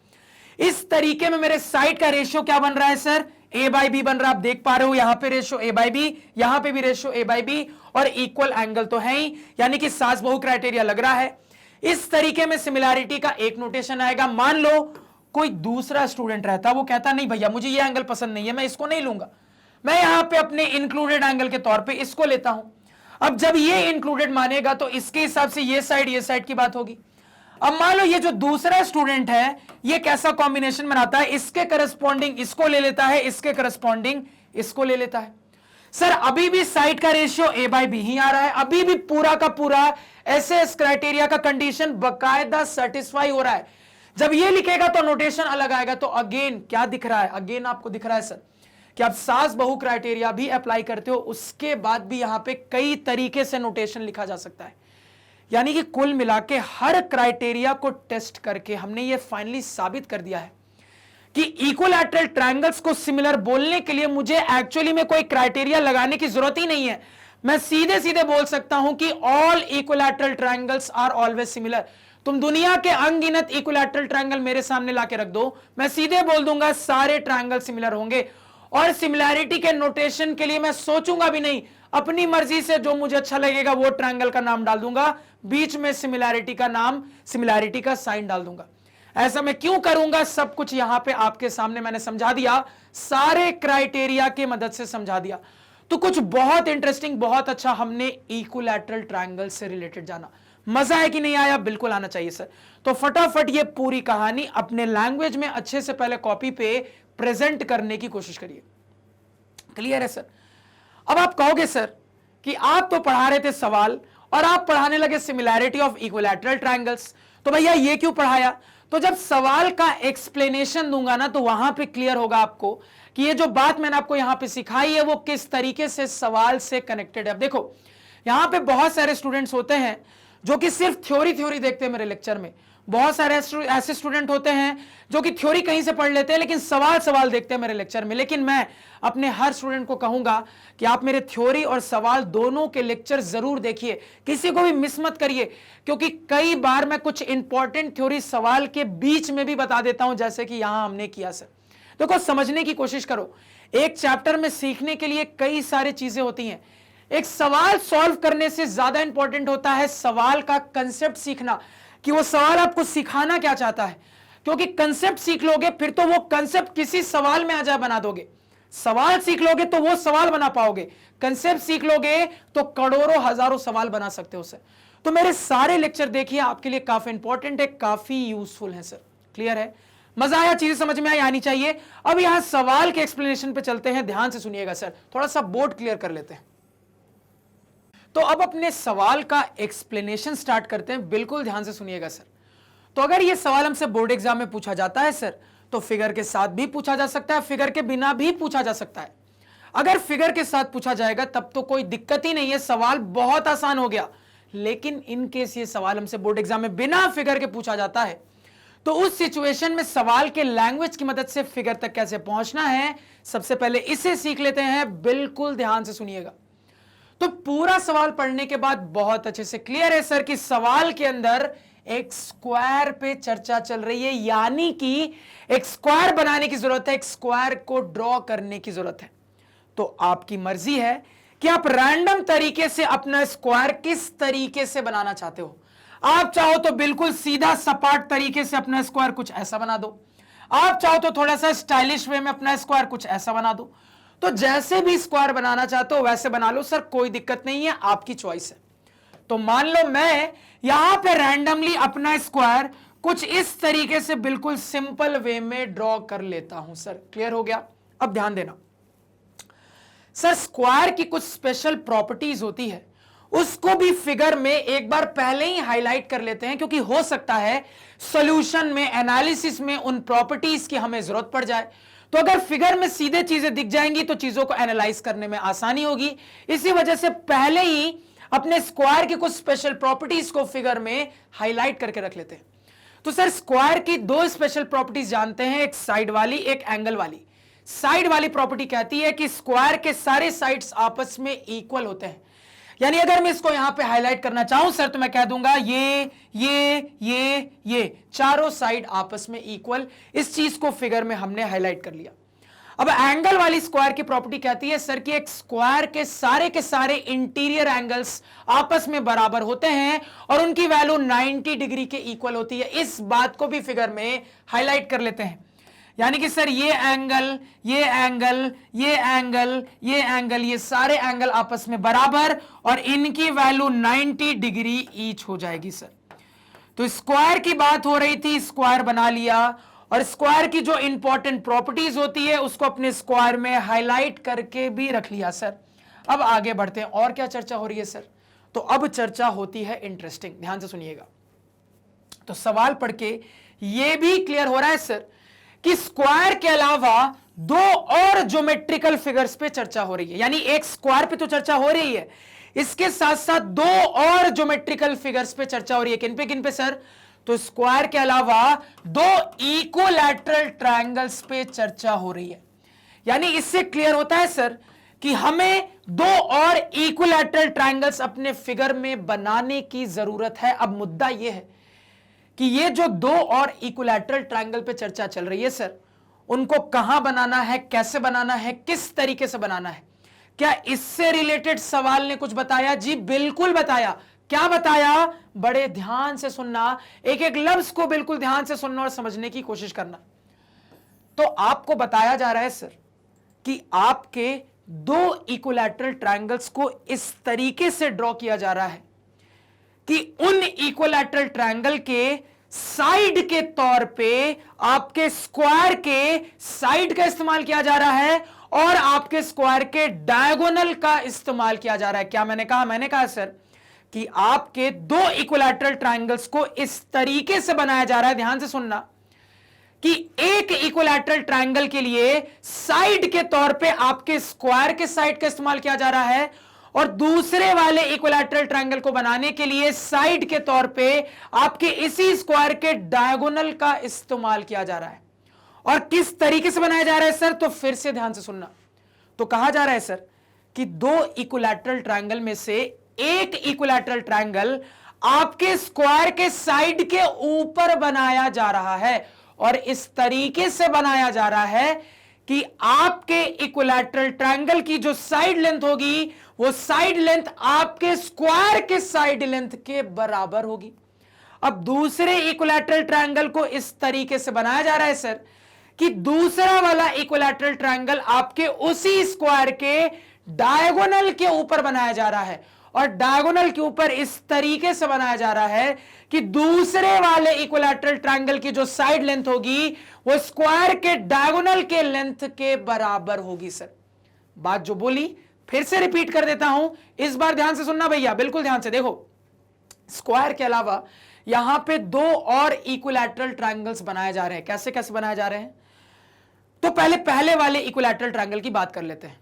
इस तरीके में मेरे साइड का रेशियो क्या बन रहा है सर, ए बाई बी बन रहा है। आप देख पा रहे हो यहां पे रेशियो ए बाई बी, यहां पे भी रेशियो ए बाई बी, और इक्वल एंगल तो है ही, यानी कि सास बहु क्राइटेरिया लग रहा है। इस तरीके में सिमिलैरिटी का एक नोटेशन आएगा। मान लो कोई दूसरा स्टूडेंट रहता, वो कहता नहीं भैया मुझे ये एंगल पसंद नहीं है, मैं इसको नहीं लूंगा, मैं यहां पे अपने इंक्लूडेड एंगल के तौर पे इसको लेता हूं। अब जब ये इंक्लूडेड मानेगा तो इसके हिसाब से ये साइड की बात होगी। अब मान लो ये जो दूसरा स्टूडेंट है ये कैसा कॉम्बिनेशन बनाता है, इसके करस्पॉन्डिंग इसको ले लेता है, इसके करस्पॉन्डिंग इसको ले लेता है। सर अभी भी साइड का रेशियो ए बाई बी ही आ रहा है, अभी भी पूरा का पूरा एसएस क्राइटेरिया का कंडीशन बकायदा सेटिस्फाई हो रहा है। जब ये लिखेगा तो नोटेशन अलग आएगा। तो अगेन क्या दिख रहा है, अगेन आपको दिख रहा है सर कि आप सास बहु क्राइटेरिया भी अप्लाई करते हो, उसके बाद भी यहां पे कई तरीके से नोटेशन लिखा जा सकता है। यानी कि कुल मिला के हर क्राइटेरिया को टेस्ट करके हमने ये फाइनली साबित कर दिया है कि इक्विलैटरल ट्रायंगल्स को सिमिलर बोलने के लिए मुझे एक्चुअली में कोई क्राइटेरिया लगाने की जरूरत ही नहीं है। मैं सीधे सीधे बोल सकता हूं कि all equilateral triangles are always similar. तुम दुनिया के अनगिनत इक्विलैटरल ट्रायंगल मेरे सामने लाके रख दो, मैं सीधे बोल दूंगा सारे ट्रायंगल सिमिलर होंगे। और सिमिलैरिटी के नोटेशन के लिए मैं सोचूंगा भी नहीं, अपनी मर्जी से जो मुझे अच्छा लगेगा वो ट्रायंगल का नाम डाल दूंगा, बीच में सिमिलैरिटी का नाम, सिमिलैरिटी का साइन डाल दूंगा। ऐसा मैं क्यों करूंगा, सब कुछ यहां पे आपके सामने मैंने समझा दिया, सारे क्राइटेरिया की मदद से समझा दिया। तो कुछ बहुत इंटरेस्टिंग, बहुत अच्छा हमने इक्विलैटरल ट्रायंगल से रिलेटेड जाना। मजा है कि नहीं आया? बिल्कुल आना चाहिए सर। तो फटाफट ये पूरी कहानी अपने लैंग्वेज में अच्छे से पहले कॉपी पे प्रेजेंट करने की कोशिश करिए। क्लियर है सर? अब आप कहोगे सर कि आप तो पढ़ा रहे थे सवाल और आप पढ़ाने लगे सिमिलैरिटी ऑफ इक्विलैटरल ट्रायंगल्स, तो भैया ये क्यों पढ़ाया? तो जब सवाल का एक्सप्लेनेशन दूंगा ना, तो वहां पे क्लियर होगा आपको कि ये जो बात मैंने आपको यहां पे सिखाई है वो किस तरीके से सवाल से कनेक्टेड है। अब देखो, यहां पे बहुत सारे स्टूडेंट्स होते हैं जो कि सिर्फ थ्योरी देखते हैं मेरे लेक्चर में। बहुत सारे ऐसे स्टूडेंट होते हैं जो कि थ्योरी कहीं से पढ़ लेते हैं लेकिन सवाल देखते हैं मेरे लेक्चर में। लेकिन मैं अपने हर स्टूडेंट को कहूंगा कि आप मेरे थ्योरी और सवाल दोनों के लेक्चर जरूर देखिए, किसी को भी मिस मत करिए, क्योंकि कई बार मैं कुछ इंपॉर्टेंट थ्योरी सवाल के बीच में भी बता देता हूं, जैसे कि यहां हमने किया सर। देखो, समझने की कोशिश करो। एक चैप्टर में सीखने के लिए कई सारी चीजें होती हैं। एक सवाल सॉल्व करने से ज्यादा इंपॉर्टेंट होता है सवाल का कंसेप्ट सीखना, कि वो सवाल आपको सिखाना क्या चाहता है। क्योंकि कंसेप्ट सीख लोगे फिर तो वो कंसेप्ट किसी सवाल में आ जाए बना दोगे। सवाल सीख लोगे तो वो सवाल बना पाओगे, कंसेप्ट सीख लोगे तो करोड़ों हजारों सवाल बना सकते हो उसे। तो मेरे सारे लेक्चर देखिए, आपके लिए काफी इंपॉर्टेंट है, काफी यूजफुल है सर। क्लियर है? मजा आया? चीजें समझ में आनी चाहिए। अब यहां सवाल के एक्सप्लेनेशन पे चलते हैं, ध्यान से सुनिएगा सर, थोड़ा सा बोर्ड क्लियर कर लेते हैं। तो अब अपने सवाल का एक्सप्लेनेशन स्टार्ट करते हैं, बिल्कुल ध्यान से सुनिएगा सर। तो अगर यह सवाल हमसे बोर्ड एग्जाम में पूछा जाता है सर, तो फिगर के साथ भी पूछा जा सकता है, फिगर के बिना भी पूछा जा सकता है। अगर फिगर के साथ पूछा जाएगा तब तो कोई दिक्कत ही नहीं है, सवाल बहुत आसान हो गया। लेकिन इन केस ये सवाल हमसे बोर्ड एग्जाम में बिना फिगर के पूछा जाता है, तो उस सिचुएशन में सवाल के लैंग्वेज की मदद से फिगर तक कैसे पहुंचना है, सबसे पहले इसे सीख लेते हैं। बिल्कुल ध्यान से सुनिएगा। तो पूरा सवाल पढ़ने के बाद बहुत अच्छे से क्लियर है सर कि सवाल के अंदर एक स्क्वायर पे चर्चा चल रही है, यानी कि एक स्क्वायर बनाने की जरूरत है, एक स्क्वायर को ड्रॉ करने की जरूरत है। तो आपकी मर्जी है कि आप रैंडम तरीके से अपना स्क्वायर किस तरीके से बनाना चाहते हो। आप चाहो तो बिल्कुल सीधा सपाट तरीके से अपना स्क्वायर कुछ ऐसा बना दो, आप चाहो तो थोड़ा सा स्टाइलिश वे में अपना स्क्वायर कुछ ऐसा बना दो। तो जैसे भी स्क्वायर बनाना चाहते हो वैसे बना लो सर, कोई दिक्कत नहीं है, आपकी चॉइस है। तो मान लो मैं यहां पे रैंडमली अपना स्क्वायर कुछ इस तरीके से बिल्कुल सिंपल वे में ड्रॉ कर लेता हूं सर। क्लियर हो गया? अब ध्यान देना सर, स्क्वायर की कुछ स्पेशल प्रॉपर्टीज होती है, उसको भी फिगर में एक बार पहले ही हाईलाइट कर लेते हैं, क्योंकि हो सकता है सॉल्यूशन में, एनालिसिस में उन प्रॉपर्टीज की हमें जरूरत पड़ जाए। तो अगर फिगर में सीधे चीजें दिख जाएंगी तो चीजों को एनालाइज करने में आसानी होगी। इसी वजह से पहले ही अपने स्क्वायर की कुछ स्पेशल प्रॉपर्टीज को फिगर में हाईलाइट करके रख लेते हैं। तो सर, स्क्वायर की दो स्पेशल प्रॉपर्टीज जानते हैं, एक साइड वाली, एक एंगल वाली। साइड वाली प्रॉपर्टी कहती है कि स्क्वायर के सारे साइड्स आपस में इक्वल होते हैं। यानी अगर मैं इसको यहां पे हाईलाइट करना चाहूं सर, तो मैं कह दूंगा ये चारों साइड आपस में इक्वल। इस चीज को फिगर में हमने हाईलाइट कर लिया। अब एंगल वाली स्क्वायर की प्रॉपर्टी कहती है सर कि एक स्क्वायर के सारे इंटीरियर एंगल्स आपस में बराबर होते हैं और उनकी वैल्यू 90 डिग्री के इक्वल होती है। इस बात को भी फिगर में हाईलाइट कर लेते हैं। यानी कि सर ये एंगल, ये एंगल, ये एंगल, ये एंगल, ये सारे एंगल आपस में बराबर और इनकी वैल्यू 90 डिग्री ईच हो जाएगी सर। तो स्क्वायर की बात हो रही थी, स्क्वायर बना लिया और स्क्वायर की जो इंपॉर्टेंट प्रॉपर्टीज होती है उसको अपने स्क्वायर में हाईलाइट करके भी रख लिया सर। अब आगे बढ़ते हैं, और क्या चर्चा हो रही है सर? तो अब चर्चा होती है इंटरेस्टिंग, ध्यान से सुनिएगा। तो सवाल पढ़ के यह भी क्लियर हो रहा है सर कि स्क्वायर के अलावा दो और ज्योमेट्रिकल फिगर्स पे चर्चा हो रही है। यानी एक स्क्वायर पे तो चर्चा हो रही है, इसके साथ साथ दो और ज्योमेट्रिकल फिगर्स पे चर्चा हो रही है। किन पे सर? तो स्क्वायर के अलावा दो इक्विलैटरल ट्रायंगल्स पे चर्चा हो रही है। यानी इससे क्लियर होता है सर कि हमें दो और इक्विलैटरल ट्रायंगल्स अपने फिगर में बनाने की जरूरत है। अब मुद्दा यह है कि ये जो दो और इक्विलैटरल ट्रायंगल पे चर्चा चल रही है सर, उनको कहां बनाना है, कैसे बनाना है, किस तरीके से बनाना है। क्या इससे रिलेटेड सवाल ने कुछ बताया? जी बिल्कुल बताया। क्या बताया? बड़े ध्यान से सुनना, एक एक लफ्ज को बिल्कुल ध्यान से सुनना और समझने की कोशिश करना। तो आपको बताया जा रहा है सर कि आपके दो इक्विलैटरल ट्रायंगल्स को इस तरीके से ड्रॉ किया जा रहा है कि उन इक्विलैटरल ट्रायंगल के साइड के तौर पे आपके स्क्वायर के साइड का इस्तेमाल किया जा रहा है और आपके स्क्वायर के डायगोनल का इस्तेमाल किया जा रहा है। क्या मैंने कहा? मैंने कहा सर कि आपके दो इक्विलैटरल ट्रायंगल्स को इस तरीके से बनाया जा रहा है, ध्यान से सुनना, कि एक इक्विलैटरल ट्रायंगल के लिए साइड के तौर पे आपके स्क्वायर के साइड का इस्तेमाल किया जा रहा है और दूसरे वाले इक्विलैटरल ट्रायंगल को बनाने के लिए साइड के तौर पे आपके इसी स्क्वायर के डायगोनल का इस्तेमाल किया जा रहा है। और किस तरीके से बनाया जा रहा है सर? तो फिर से ध्यान से सुनना। तो कहा जा रहा है सर कि दो इक्विलैटरल ट्रायंगल में से एक इक्विलैटरल ट्रायंगल आपके स्क्वायर के साइड के ऊपर बनाया जा रहा है और इस तरीके से बनाया जा रहा है कि आपके इक्विलैटरल ट्रायंगल की जो साइड लेंथ होगी वो साइड लेंथ आपके स्क्वायर के साइड लेंथ के बराबर होगी। अब दूसरे इक्विलैटरल ट्रायंगल को इस तरीके से बनाया जा रहा है सर कि दूसरा वाला इक्विलैटरल ट्रायंगल आपके उसी स्क्वायर के डायगोनल के ऊपर बनाया जा रहा है और डायगोनल के ऊपर इस तरीके से बनाया जा रहा है कि दूसरे वाले इक्विलैटरल ट्रायंगल की जो साइड लेंथ होगी वो स्क्वायर के डायगोनल के लेंथ के बराबर होगी। सर बात जो बोली फिर से रिपीट कर देता हूं, इस बार ध्यान से सुनना भैया, बिल्कुल ध्यान से। देखो, स्क्वायर के अलावा यहां पे दो और इक्विलैटरल ट्रायंगल्स बनाए जा रहे हैं। कैसे कैसे बनाए जा रहे हैं? तो पहले वाले इक्विलैटरल ट्रायंगल की बात कर लेते हैं।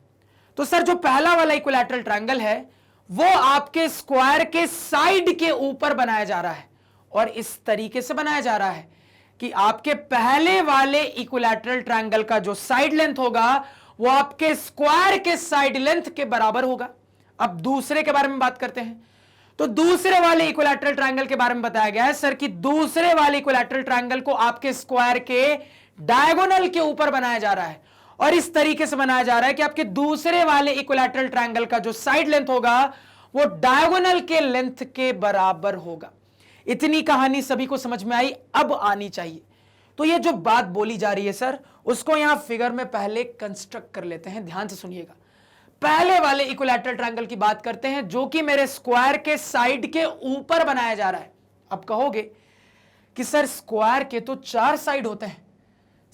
तो सर जो पहला वाला इक्विलैटरल ट्रायंगल है वो आपके स्क्वायर के साइड के ऊपर बनाया जा रहा है और इस तरीके से बनाया जा रहा है कि आपके पहले वाले इक्विलैटरल ट्रायंगल का जो साइड लेंथ होगा वो आपके स्क्वायर के साइड लेंथ के बराबर होगा। अब दूसरे के बारे में बात करते हैं। तो दूसरे वाले इक्विलैटरल ट्रायंगल के बारे में बताया गया है सर कि दूसरे वाले इक्विलैटरल ट्रायंगल को आपके स्क्वायर के डायगोनल के ऊपर बनाया जा रहा है और इस तरीके से बनाया जा रहा है कि आपके दूसरे वाले इक्विलैटरल ट्रायंगल का जो साइड लेंथ होगा वो डायगोनल के लेंथ के बराबर होगा। इतनी कहानी सभी को समझ में आई? अब आनी चाहिए। तो ये जो बात बोली जा रही है सर उसको यहां फिगर में पहले कंस्ट्रक्ट कर लेते हैं, ध्यान से सुनिएगा। पहले वाले इक्विलैटरल ट्रायंगल की बात करते हैं जो कि मेरे स्क्वायर के साइड के ऊपर बनाया जा रहा है। अब कहोगे कि सर स्क्वायर के तो 4 साइड होते हैं,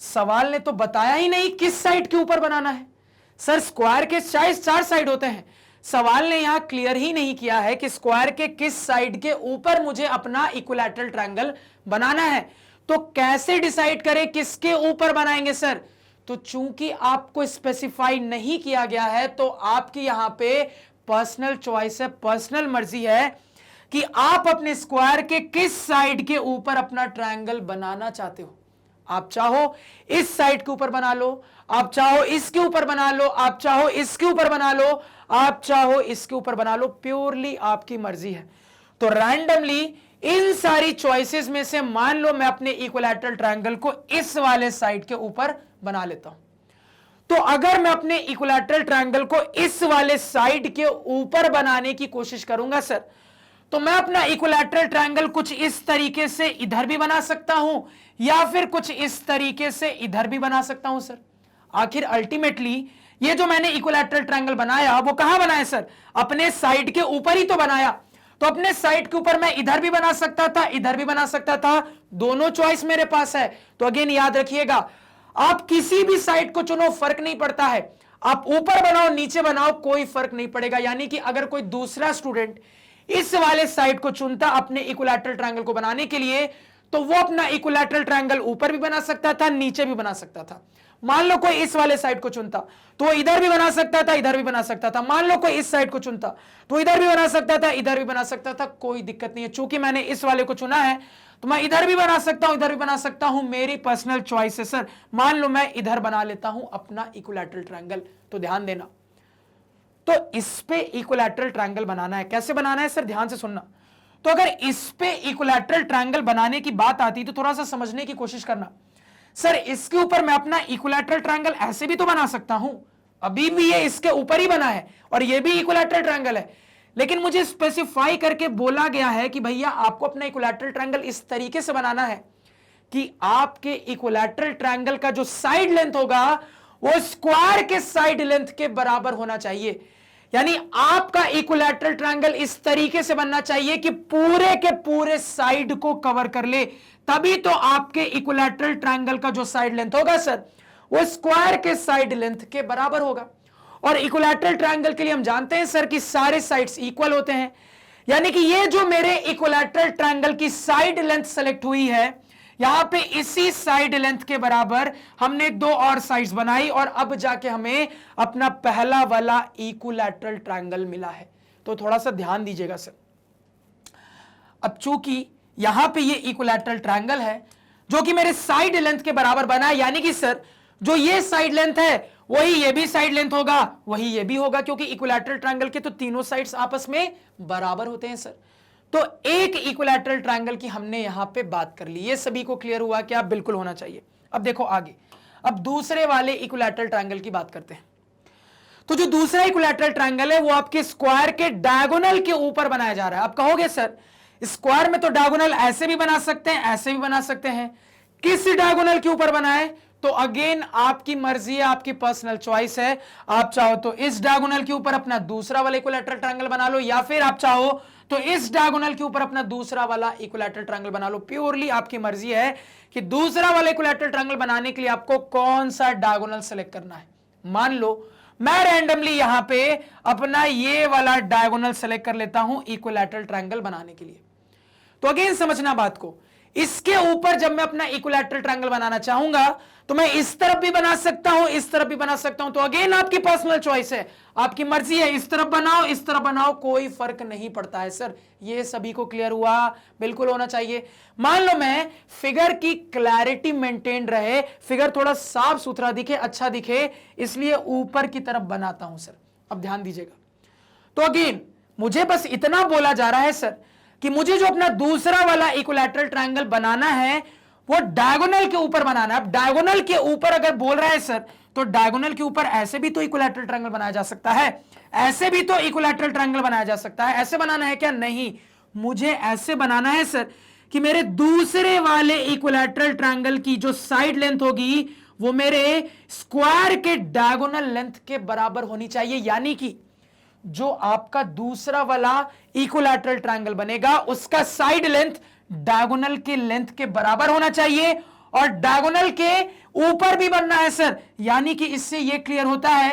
सवाल ने तो बताया ही नहीं किस साइड के ऊपर बनाना है। सर स्क्वायर के 4 साइड होते हैं, सवाल ने यहां क्लियर ही नहीं किया है कि स्क्वायर के किस साइड के ऊपर मुझे अपना इक्विलैटरल ट्रायंगल बनाना है। तो कैसे डिसाइड करें किसके ऊपर बनाएंगे सर? तो चूंकि आपको स्पेसिफाई नहीं किया गया है तो आपकी यहां पे पर्सनल चॉइस है, पर्सनल मर्जी है कि आप अपने स्क्वायर के किस साइड के ऊपर अपना ट्रायंगल बनाना चाहते हो। आप चाहो इस साइड के ऊपर बना लो, आप चाहो इसके ऊपर बना लो, आप चाहो इसके ऊपर बना लो, आप चाहो इसके ऊपर बना लो, प्योरली आपकी मर्जी है। तो रैंडमली इन सारी चॉइसेस में से मान लो मैं अपने इक्विलैटरल ट्रायंगल को इस वाले साइड के ऊपर बना लेता हूं। तो अगर मैं अपने इक्विलैटरल ट्रायंगल को इस वाले साइड के ऊपर बनाने की कोशिश करूंगा सर, तो मैं अपना इक्विलैटरल ट्रायंगल कुछ इस तरीके से इधर भी बना सकता हूं या फिर कुछ इस तरीके से इधर भी बना सकता हूं सर। आखिर अल्टीमेटली ये जो मैंने इक्विलैटरल ट्रायंगल बनाया वो कहां बनाया सर? अपने साइड के ऊपर ही तो बनाया। तो अपने साइड के ऊपर मैं इधर भी बना सकता था, इधर भी बना सकता था, दोनों चॉइस मेरे पास है। तो अगेन याद रखिएगा, आप किसी भी साइड को चुनो, फर्क नहीं पड़ता है। आप ऊपर बनाओ नीचे बनाओ कोई फर्क नहीं पड़ेगा। यानी कि अगर कोई दूसरा स्टूडेंट इस वाले साइड को चुनता अपने इक्विलैटरल ट्रायंगल को बनाने के लिए तो वो अपना इक्विलैटरल ट्रायंगल ऊपर भी बना सकता था, नीचे भी बना सकता था। मान लो कोई इस वाले साइड को चुनता तो वो इधर भी बना सकता था, इधर भी बना सकता था। मान लो कोई इस साइड को चुनता तो इधर भी बना सकता था, इधर भी बना सकता था, कोई दिक्कत नहीं है। चूंकि मैंने इस वाले को चुना है तो मैं इधर भी बना सकता हूं, इधर भी बना सकता हूं, मेरी पर्सनल चॉइस है सर। मान लो मैं इधर बना लेता हूं अपना इक्विलैटरल ट्रायंगल। तो ध्यान देना, तो इस पे इक्विलैटरल ट्रायंगल बनाना है। कैसे बनाना है सर? ध्यान से सुनना। तो अगर इस पे इक्विलैटरल ट्रायंगल बनाने की बात आती तो थोड़ा सा समझने की कोशिश करना। सर इसके ऊपर मैं अपना इक्विलैटरल ट्रायंगल ऐसे भी तो बना सकता हूं, अभी भी ये इसके ऊपर ही बना है और ये भी इक्विलैटरल ट्रायंगल है, लेकिन मुझे स्पेसिफाई करके बोला गया है कि भैया आपको अपना इक्विलैटरल ट्रायंगल इस तरीके से बनाना है कि आपके इक्विलैटरल ट्रायंगल का जो साइड लेंथ होगा वो स्क्वायर के साइड लेंथ के बराबर होना चाहिए। यानी आपका इक्विलैटरल ट्रायंगल इस तरीके से बनना चाहिए कि पूरे के पूरे साइड को कवर कर ले, तभी तो आपके इक्विलैटरल ट्रायंगल का जो साइड लेंथ होगा सर वो स्क्वायर के साइड लेंथ के बराबर होगा। और इक्विलैटरल ट्रायंगल के लिए हम जानते हैं सर कि सारे साइड्स इक्वल होते हैं, यानी कि ये जो मेरे इक्विलैटरल ट्रायंगल की साइड लेंथ सेलेक्ट हुई है, यहां पे इसी साइड लेंथ के बराबर हमने दो और साइड्स बनाई और अब जाके हमें अपना पहला वाला इक्विलैटरल ट्रायंगल मिला है। तो थोड़ा सा ध्यान दीजिएगा सर, अब चूंकि यहां पे ये इक्विलैटरल ट्रायंगल है जो कि मेरे साइड लेंथ के बराबर बना है, यानी कि सर जो ये साइड लेंथ है वही ये भी साइड लेंथ होगा, वही ये भी होगा, क्योंकि इक्विलैटरल ट्रायंगल के तो तीनों साइड्स आपस में बराबर होते हैं सर। तो एक इक्विलैटरल ट्रायंगल की हमने यहां पे बात कर ली, ये सभी को क्लियर हुआ क्या? बिल्कुल होना चाहिए। अब देखो आगे, अब दूसरे वाले इक्विलैटरल ट्रायंगल की बात करते हैं। तो जो दूसरा इक्विलैटरल ट्रायंगल है वो आपके स्क्वायर के डायगोनल के ऊपर बनाया जा रहा है। आप कहोगे सर स्क्वायर में तो डायगोनल ऐसे भी बना सकते हैं, ऐसे भी बना सकते हैं, किस डायगोनल के ऊपर बनाए? तो अगेन आपकी मर्जी है, आपकी पर्सनल चॉइस है। आप चाहो तो इस डायगोनल के ऊपर अपना दूसरा वाला इक्विलैटरल ट्रायंगल बना लो, या फिर आप चाहो तो इस डायगोनल के ऊपर अपना दूसरा वाला इक्विलैटरल ट्रायंगल बना लो। प्योरली आपकी मर्जी है कि दूसरा वाला इक्विलैटरल ट्रायंगल बनाने के लिए आपको कौन सा डायगोनल सेलेक्ट करना है। मान लो मैं रैंडमली यहां पे अपना ये वाला डायगोनल सेलेक्ट कर लेता हूं इक्विलैटरल ट्रायंगल बनाने के लिए। तो अगेन समझना बात को, इसके ऊपर जब मैं अपना इक्विलैटरल ट्रायंगल बनाना चाहूंगा तो मैं इस तरफ भी बना सकता हूं, इस तरफ भी बना सकता हूं। तो अगेन आपकी पर्सनल चॉइस है, आपकी मर्जी है, इस तरफ बनाओ इस तरफ बनाओ, कोई फर्क नहीं पड़ता है सर। ये सभी को क्लियर हुआ? बिल्कुल होना चाहिए। मान लो मैं फिगर की क्लैरिटी मेंटेन रहे, फिगर थोड़ा साफ सुथरा दिखे, अच्छा दिखे, इसलिए ऊपर की तरफ बनाता हूं सर। अब ध्यान दीजिएगा, तो अगेन मुझे बस इतना बोला जा रहा है सर कि मुझे जो अपना दूसरा वाला इक्विलैटरल ट्रायंगल बनाना है वो डायगोनल के ऊपर बनाना है। अब डायगोनल के ऊपर अगर बोल रहा है सर, तो डायगोनल के ऊपर ऐसे भी तो इक्विलैटरल ट्रायंगल बनाया जा सकता है, ऐसे भी तो इक्विलैटरल ट्रायंगल बनाया जा सकता है। ऐसे बनाना है क्या? नहीं, मुझे ऐसे बनाना है सर कि मेरे दूसरे वाले इक्विलैटरल ट्रायंगल की जो साइड लेंथ होगी वो मेरे स्क्वायर के डायगोनल लेंथ के बराबर होनी चाहिए। यानी कि जो आपका दूसरा वाला इक्विलैटरल ट्रायंगल बनेगा उसका साइड लेंथ डायगोनल के लेंथ के बराबर होना चाहिए और डायगोनल के ऊपर भी बनना है सर। यानी कि इससे यह क्लियर होता है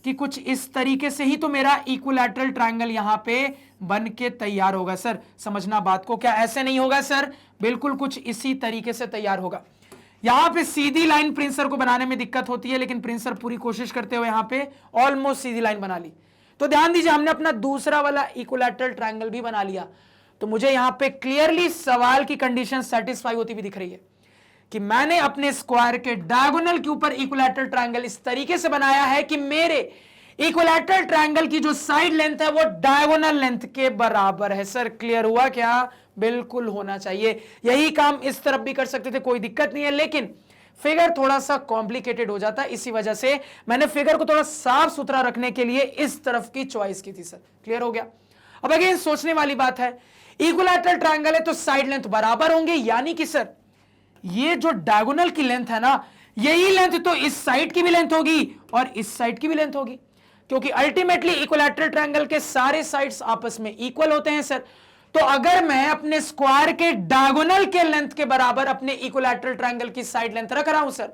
कि कुछ इस तरीके से ही तो मेरा इक्विलैटरल ट्रायंगल यहां पे बन के तैयार होगा सर। समझना बात को, क्या ऐसे नहीं होगा सर? बिल्कुल कुछ इसी तरीके से तैयार होगा। यहां पे सीधी लाइन प्रिंसर को बनाने में दिक्कत होती है, लेकिन प्रिंसर पूरी कोशिश करते हुए यहां पे ऑलमोस्ट सीधी लाइन बना ली। तो ध्यान दीजिए, हमने अपना दूसरा वाला इक्विलैटरल ट्रायंगल भी बना लिया। तो मुझे यहां पे क्लियरली सवाल की कंडीशन सेटिस्फाई होती भी दिख रही है कि मैंने अपने स्क्वायर के डायगोनल के ऊपर इक्विलैटरल ट्रायंगल इस तरीके से बनाया है कि मेरे इक्विलैटरल ट्रायंगल की जो साइड लेंथ है वो डायगोनल लेंथ के बराबर है सर। क्लियर हुआ क्या? बिल्कुल होना चाहिए। यही काम इस तरफ भी कर सकते थे, कोई दिक्कत नहीं है, लेकिन फिगर थोड़ा सा कॉम्प्लिकेटेड हो जाता है, इसी वजह से मैंने फिगर को थोड़ा साफ सुथरा रखने के लिए इस तरफ की चॉइस की थी सर। क्लियर हो गया? अब अगेन सोचने वाली बात है, इक्विलैटरल ट्रायंगल है तो साइड लेंथ बराबर होंगे, यानी कि सर ये जो डायगोनल की लेंथ है ना, यही लेंथ तो इस साइड की भी लेंथ होगी और इस साइड की भी लेंथ होगी, क्योंकि अल्टीमेटली इक्विलैटरल ट्रायंगल के सारे साइड्स आपस में इक्वल होते हैं सर। तो अगर मैं अपने स्क्वायर के डायगोनल के लेंथ के बराबर अपने इक्विलैटरल ट्रायंगल की साइड लेंथ रख रहा हूं सर,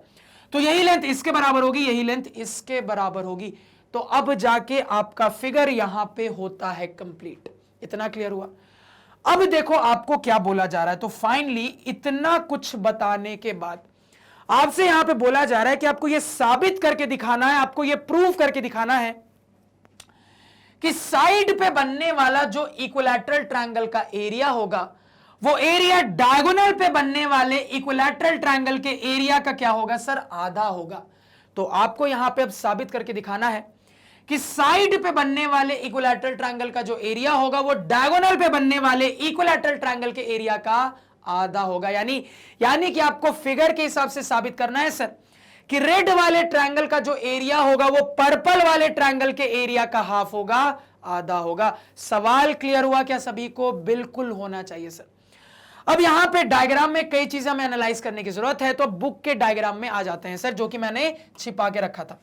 तो यही लेंथ इसके बराबर होगी, यही लेंथ इसके बराबर होगी। तो अब जाके आपका फिगर यहां पे होता है कंप्लीट। इतना क्लियर हुआ? अब देखो आपको क्या बोला जा रहा है। तो फाइनली इतना कुछ बताने के बाद आपसे यहां पे बोला जा रहा है कि आपको यह साबित करके दिखाना है, आपको यह प्रूव करके दिखाना है कि साइड पे बनने वाला जो इक्विलैटरल ट्रायंगल का एरिया होगा वो एरिया डायगोनल पे बनने वाले इक्विलैटरल ट्रायंगल के एरिया का क्या होगा सर? आधा होगा। तो आपको यहां पे अब साबित करके दिखाना है कि साइड पे बनने वाले इक्विलैटरल ट्रायंगल का जो एरिया होगा वो डायगोनल पे बनने वाले इक्विलैटरल ट्रायंगल के एरिया का आधा होगा। यानी कि आपको फिगर के हिसाब से साबित करना है सर कि रेड वाले ट्रायंगल का जो एरिया होगा वो पर्पल वाले ट्रायंगल के एरिया का हाफ होगा, आधा होगा। सवाल क्लियर हुआ क्या सभी को? बिल्कुल होना चाहिए सर। अब यहां पे डायग्राम में कई चीजें हमें एनालाइज करने की जरूरत है, तो बुक के डायग्राम में आ जाते हैं सर, जो कि मैंने छिपा के रखा था।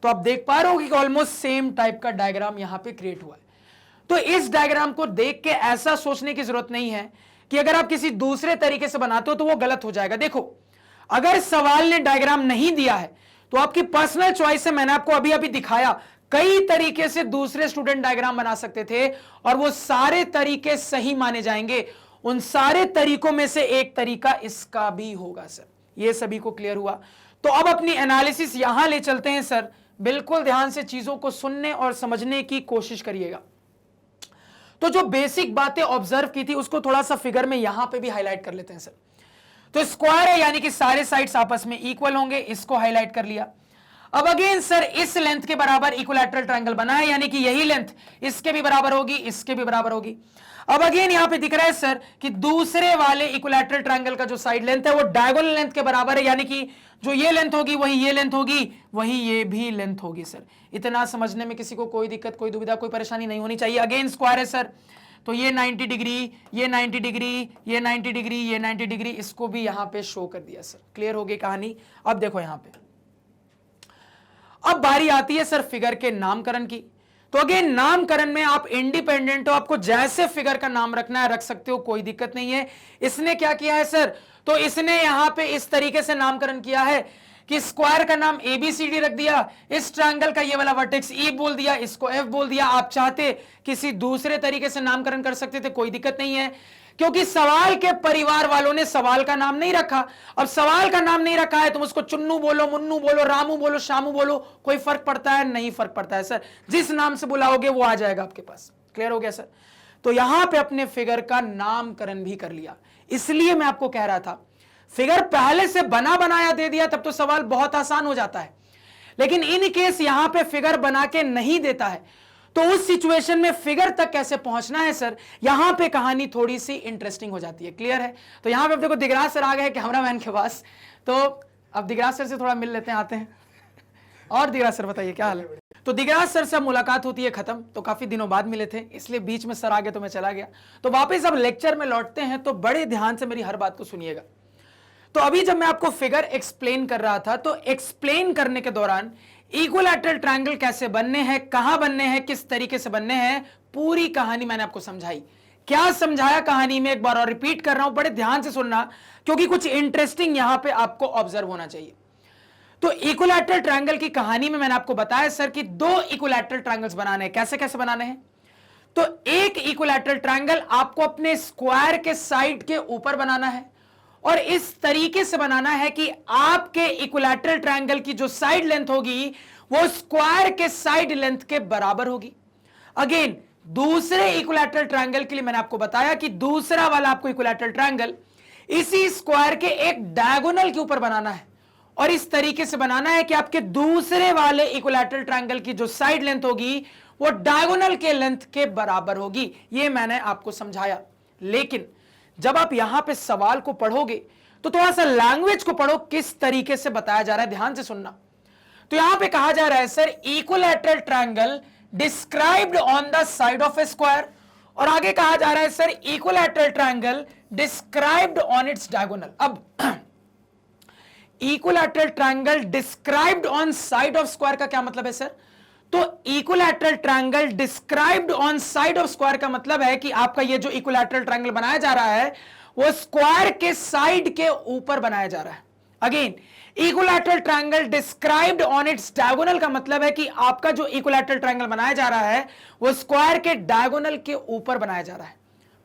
तो आप देख पा रहे हो कि ऑलमोस्ट सेम टाइप का डायग्राम यहां पे क्रिएट हुआ है। तो इस डायग्राम को देख के ऐसा सोचने की जरूरत नहीं है कि अगर आप किसी दूसरे तरीके से बनाते हो तो वो गलत हो जाएगा। देखो, अगर सवाल ने डायग्राम नहीं दिया है तो आपकी पर्सनल चॉइस है। मैंने आपको अभी अभी दिखाया कई तरीके से दूसरे स्टूडेंट डायग्राम बना सकते थे और वो सारे तरीके सही माने जाएंगे। उन सारे तरीकों में से एक तरीका इसका भी होगा सर। ये सभी को क्लियर हुआ? तो अब अपनी एनालिसिस यहां ले चलते हैं सर। बिल्कुल ध्यान से चीजों को सुनने और समझने की कोशिश करिएगा। तो जो बेसिक बातें ऑब्जर्व की थी उसको थोड़ा सा फिगर में यहां पे भी हाईलाइट कर लेते हैं सर। तो स्क्वायर है यानी कि सारे साइड्स आपस में इक्वल होंगे, इसको हाईलाइट कर लिया। अब अगेन सर इस लेंथ के बराबर इक्विलैटरल ट्रायंगल बना है, यानी कि यही लेंथ इसके भी बराबर होगी, इसके भी बराबर होगी। अब अगेन यहां पे दिख रहा है सर कि दूसरे वाले इक्विलैटरल ट्रायंगल का जो साइड लेंथ है वो डायगोनल लेंथ के बराबर है, यानी कि जो ये लेंथ होगी वही ये लेंथ होगी, वही ये भी लेंथ होगी सर। इतना समझने में किसी को कोई दिक्कत, कोई दुविधा, कोई परेशानी नहीं होनी चाहिए। अगेन स्क्वायर है सर, तो ये 90 डिग्री, ये 90 डिग्री, ये 90 डिग्री, ये 90 डिग्री, इसको भी यहां पे शो कर दिया सर। क्लियर हो गई कहानी? अब देखो यहां पे, अब बारी आती है सर फिगर के नामकरण की। तो अगेन नामकरण में आप इंडिपेंडेंट हो, आपको जैसे फिगर का नाम रखना है रख सकते हो, कोई दिक्कत नहीं है। इसने क्या किया है सर? तो इसने यहां पे इस तरीके से नामकरण किया है कि स्क्वायर का नाम ABCD रख दिया, इस ट्रायंगल का ये वाला वर्टेक्स E बोल दिया, इसको F बोल दिया। आप चाहते किसी दूसरे तरीके से नामकरण कर सकते थे, कोई दिक्कत नहीं है, क्योंकि सवाल के परिवार वालों ने सवाल का नाम नहीं रखा। अब सवाल का नाम नहीं रखा है, तुम उसको चुन्नू बोलो, मुन्नू बोलो, रामू बोलो, शामू बोलो, कोई फर्क पड़ता है? नहीं फर्क पड़ता है सर। जिस नाम से बुलाओगे वो आ जाएगा आपके पास। क्लियर हो गया सर? तो यहां पे अपने फिगर का नामकरण भी कर लिया। इसलिए मैं आपको कह रहा था फिगर पहले से बना बनाया दे दिया तब तो सवाल बहुत आसान हो जाता है, लेकिन इन केस यहां पे फिगर बना के नहीं देता है, तो उस सिचुएशन में फिगर तक कैसे पहुंचना है सर, यहां पे कहानी थोड़ी सी इंटरेस्टिंग हो जाती है। क्लियर है? तो यहां पे देखो दिगराज सर आ गए कैमरामैन के पास, तो अब दिगराज सर से थोड़ा मिल लेते हैं, आते हैं। और दिगराज सर बताइए क्या हाल है? तो दिगराज सर से मुलाकात होती है खत्म, तो काफी दिनों बाद मिले थे, इसलिए बीच में सर आ गए तो मैं चला गया। तो वापस अब लेक्चर में लौटते हैं, तो बड़े ध्यान से मेरी हर बात को सुनिएगा। तो अभी जब मैं आपको फिगर एक्सप्लेन कर रहा था, तो एक्सप्लेन करने के दौरान इक्विलैटरल ट्रायंगल कैसे बनने हैं, कहां बनने हैं, किस तरीके से बनने हैं, पूरी कहानी मैंने आपको समझाई। क्या समझाया कहानी में एक बार और रिपीट कर रहा हूं, बड़े ध्यान से सुनना, क्योंकि कुछ इंटरेस्टिंग यहां पे आपको ऑब्जर्व होना चाहिए। तो इक्विलैटरल ट्रायंगल की कहानी में मैंने आपको बताया सर कि दो इक्विलैटरल ट्रायंगल्स बनाने हैं। कैसे कैसे बनाने हैं? तो एक इक्विलैटरल ट्रायंगल आपको अपने स्क्वायर के साइड के ऊपर बनाना है, और इस तरीके से बनाना है कि आपके इक्विलैटरल ट्रायंगल की जो साइड लेंथ होगी वो स्क्वायर के साइड लेंथ के बराबर होगी। अगेन दूसरे इक्विलैटरल ट्रायंगल के लिए मैंने आपको बताया कि दूसरा वाला आपको इक्विलैटरल ट्रायंगल इसी स्क्वायर के एक डायगोनल के ऊपर बनाना है, और इस तरीके से बनाना है कि आपके दूसरे वाले इक्विलैटरल ट्रायंगल की जो साइड लेंथ होगी वो डायगोनल के लेंथ के बराबर होगी। ये मैंने आपको समझाया। लेकिन जब आप यहां पे सवाल को पढ़ोगे तो थोड़ा सा लैंग्वेज को पढ़ो, किस तरीके से बताया जा रहा है, ध्यान से सुनना। तो यहां पे कहा जा रहा है sir equilateral triangle described on the side of a square, और आगे कहा जा रहा है sir equilateral triangle described on its diagonal. अब equilateral triangle described on side of square का क्या मतलब है सर? तो equilateral triangle described on side of square का मतलब है कि आपका ये जो इक्विलैटरल ट्रायंगल बनाया जा रहा है वो स्क्वायर के साइड के ऊपर बनाया जा रहा है। Again equilateral triangle described on its diagonal का मतलब है कि आपका जो इक्विलैटरल ट्रायंगल बनाया जा रहा है वो स्क्वायर के डायगोनल के ऊपर बनाया जा रहा है।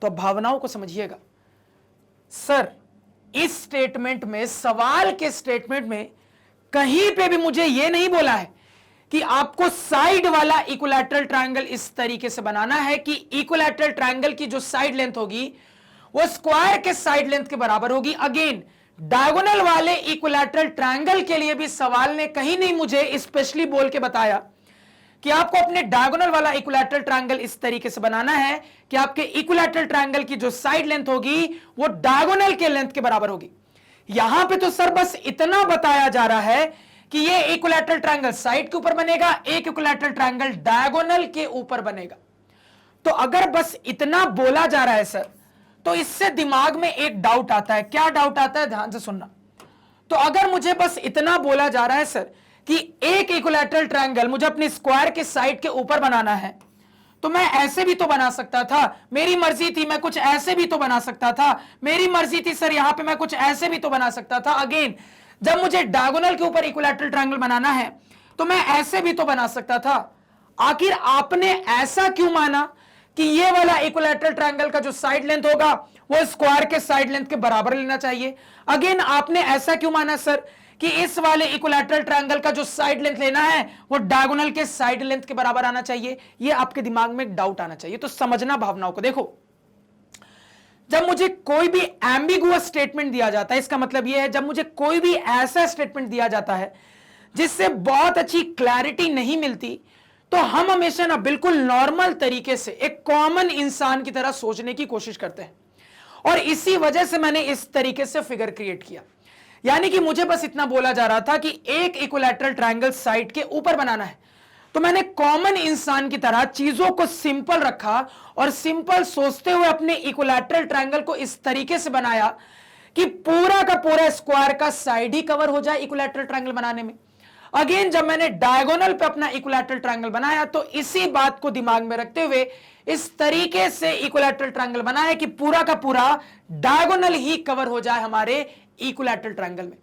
तो भावनाओं को समझिएगा सर, इस स्टेटमेंट में, सवाल के स्टेटमेंट में कहीं पे भी मुझे यह नहीं बोला है कि आपको साइड वाला इक्विलैटरल ट्रायंगल इस तरीके से बनाना है कि इक्विलैटरल ट्रायंगल की जो साइड लेंथ होगी वो स्क्वायर के साइड लेंथ के बराबर होगी। अगेन डायगोनल वाले इक्विलैटरल ट्रायंगल के लिए भी सवाल ने कहीं नहीं मुझे स्पेशली बोल के बताया कि आपको अपने डायगोनल वाला इक्विलैटरल ट्रायंगल इस तरीके से बनाना है कि आपके इक्विलैटरल ट्रायंगल की जो साइड लेंथ होगी वो डायगोनल के लेंथ के बराबर होगी। यहां पे तो सर बस इतना बताया जा रहा है कि ये इक्विलैटरल ट्रायंगल साइड के ऊपर बनेगा, एक इक्विलैटरल ट्रायंगल डायगोनल के ऊपर बनेगा। तो अगर बस इतना बोला जा रहा है सर, तो इससे दिमाग में एक डाउट आता है। क्या डाउट आता है, ध्यान से सुनना। तो अगर मुझे बस इतना बोला जा रहा है सर कि एक इक्विलैटरल ट्रायंगल मुझे अपने स्क्वायर के साइड के ऊपर बनाना है, तो मैं ऐसे भी तो बना सकता था, मेरी मर्जी थी, मैं कुछ ऐसे भी तो बना सकता था, मेरी मर्जी थी सर यहां पे मैं कुछ ऐसे भी तो बना सकता था। अगेन जब मुझे डायगोनल के ऊपर इक्विलैटरल ट्रायंगल बनाना है तो मैं ऐसे भी तो बना सकता था। आखिर आपने ऐसा क्यों माना कि ये वाला इक्विलैटरल ट्रायंगल का जो साइड लेंथ होगा वो स्क्वायर के साइड लेंथ के बराबर लेना चाहिए? अगेन आपने ऐसा क्यों माना सर कि इस वाले इक्विलैटरल ट्रायंगल का जो साइड लेंथ लेना है वो डायगोनल के साइड लेंथ के बराबर आना चाहिए? ये आपके दिमाग में एक डाउट आना चाहिए। तो समझना भावनाओं को। देखो, जब मुझे कोई भी एम्बिगुअस स्टेटमेंट दिया जाता है, इसका मतलब यह है जब मुझे कोई भी ऐसा स्टेटमेंट दिया जाता है जिससे बहुत अच्छी क्लैरिटी नहीं मिलती, तो हम हमेशा ना बिल्कुल नॉर्मल तरीके से एक कॉमन इंसान की तरह सोचने की कोशिश करते हैं। और इसी वजह से मैंने इस तरीके से फिगर क्रिएट किया। यानी कि मुझे बस इतना बोला जा रहा था कि एक इक्विलैटरल ट्रायंगल साइड के ऊपर बनाना है, तो मैंने कॉमन इंसान की तरह चीजों को सिंपल रखा और सिंपल सोचते हुए अपने इक्विलैटरल ट्रायंगल को इस तरीके से बनाया कि पूरा का पूरा स्क्वायर का साइड ही कवर हो जाए इक्विलैटरल ट्रायंगल बनाने में। अगेन जब मैंने डायगोनल पे अपना इक्विलैटरल ट्रायंगल बनाया तो इसी बात को दिमाग में रखते हुए इस तरीके से इक्विलैटरल ट्रायंगल बनाया कि पूरा का पूरा डायगोनल ही कवर हो जाए हमारे इक्विलैटरल ट्रायंगल में।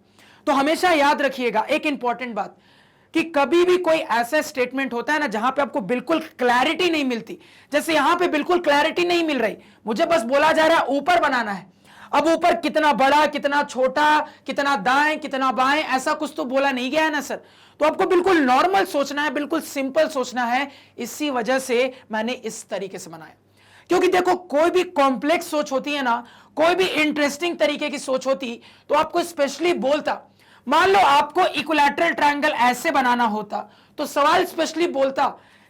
तो हमेशा याद रखिएगा एक इंपॉर्टेंट बात कि कभी भी कोई ऐसा स्टेटमेंट होता है ना जहां पे आपको बिल्कुल क्लैरिटी नहीं मिलती, जैसे यहां पे बिल्कुल क्लैरिटी नहीं मिल रही, मुझे बस बोला जा रहा है ऊपर बनाना है। अब ऊपर कितना बड़ा, कितना छोटा, कितना दाएं, कितना बाएं, ऐसा कुछ तो बोला नहीं गया है ना सर। तो आपको बिल्कुल नॉर्मल सोचना है, बिल्कुल सिंपल सोचना है। इसी वजह से मैंने इस तरीके से बनाया। क्योंकि देखो, कोई भी कॉम्प्लेक्स सोच होती है ना, कोई भी इंटरेस्टिंग तरीके की सोच होती तो आपको स्पेशली बोलता। मान लो आपको इक्विलैटरल ट्रायंगल ऐसे बनाना होता तो सवाल स्पेशली बोलता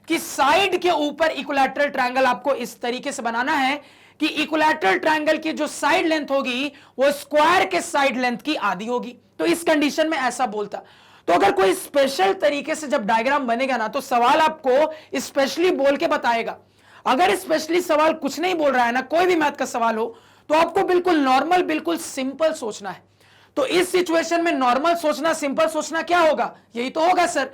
कि साइड के ऊपर इक्विलैटरल ट्रायंगल आपको इस तरीके से बनाना है कि इक्विलैटरल ट्रायंगल की जो साइड लेंथ होगी वो स्क्वायर के साइड लेंथ की आधी होगी। तो इस कंडीशन में ऐसा बोलता। तो अगर कोई स्पेशल तरीके से जब डायग्राम बनेगा ना तो सवाल आपको स्पेशली बोल के बताएगा। अगर स्पेशली सवाल कुछ नहीं बोल रहा है ना, कोई भी मैथ का सवाल हो, तो आपको बिल्कुल नॉर्मल, बिल्कुल सिंपल सोचना है। तो इस सिचुएशन में नॉर्मल सोचना, सिंपल सोचना क्या होगा? यही तो होगा सर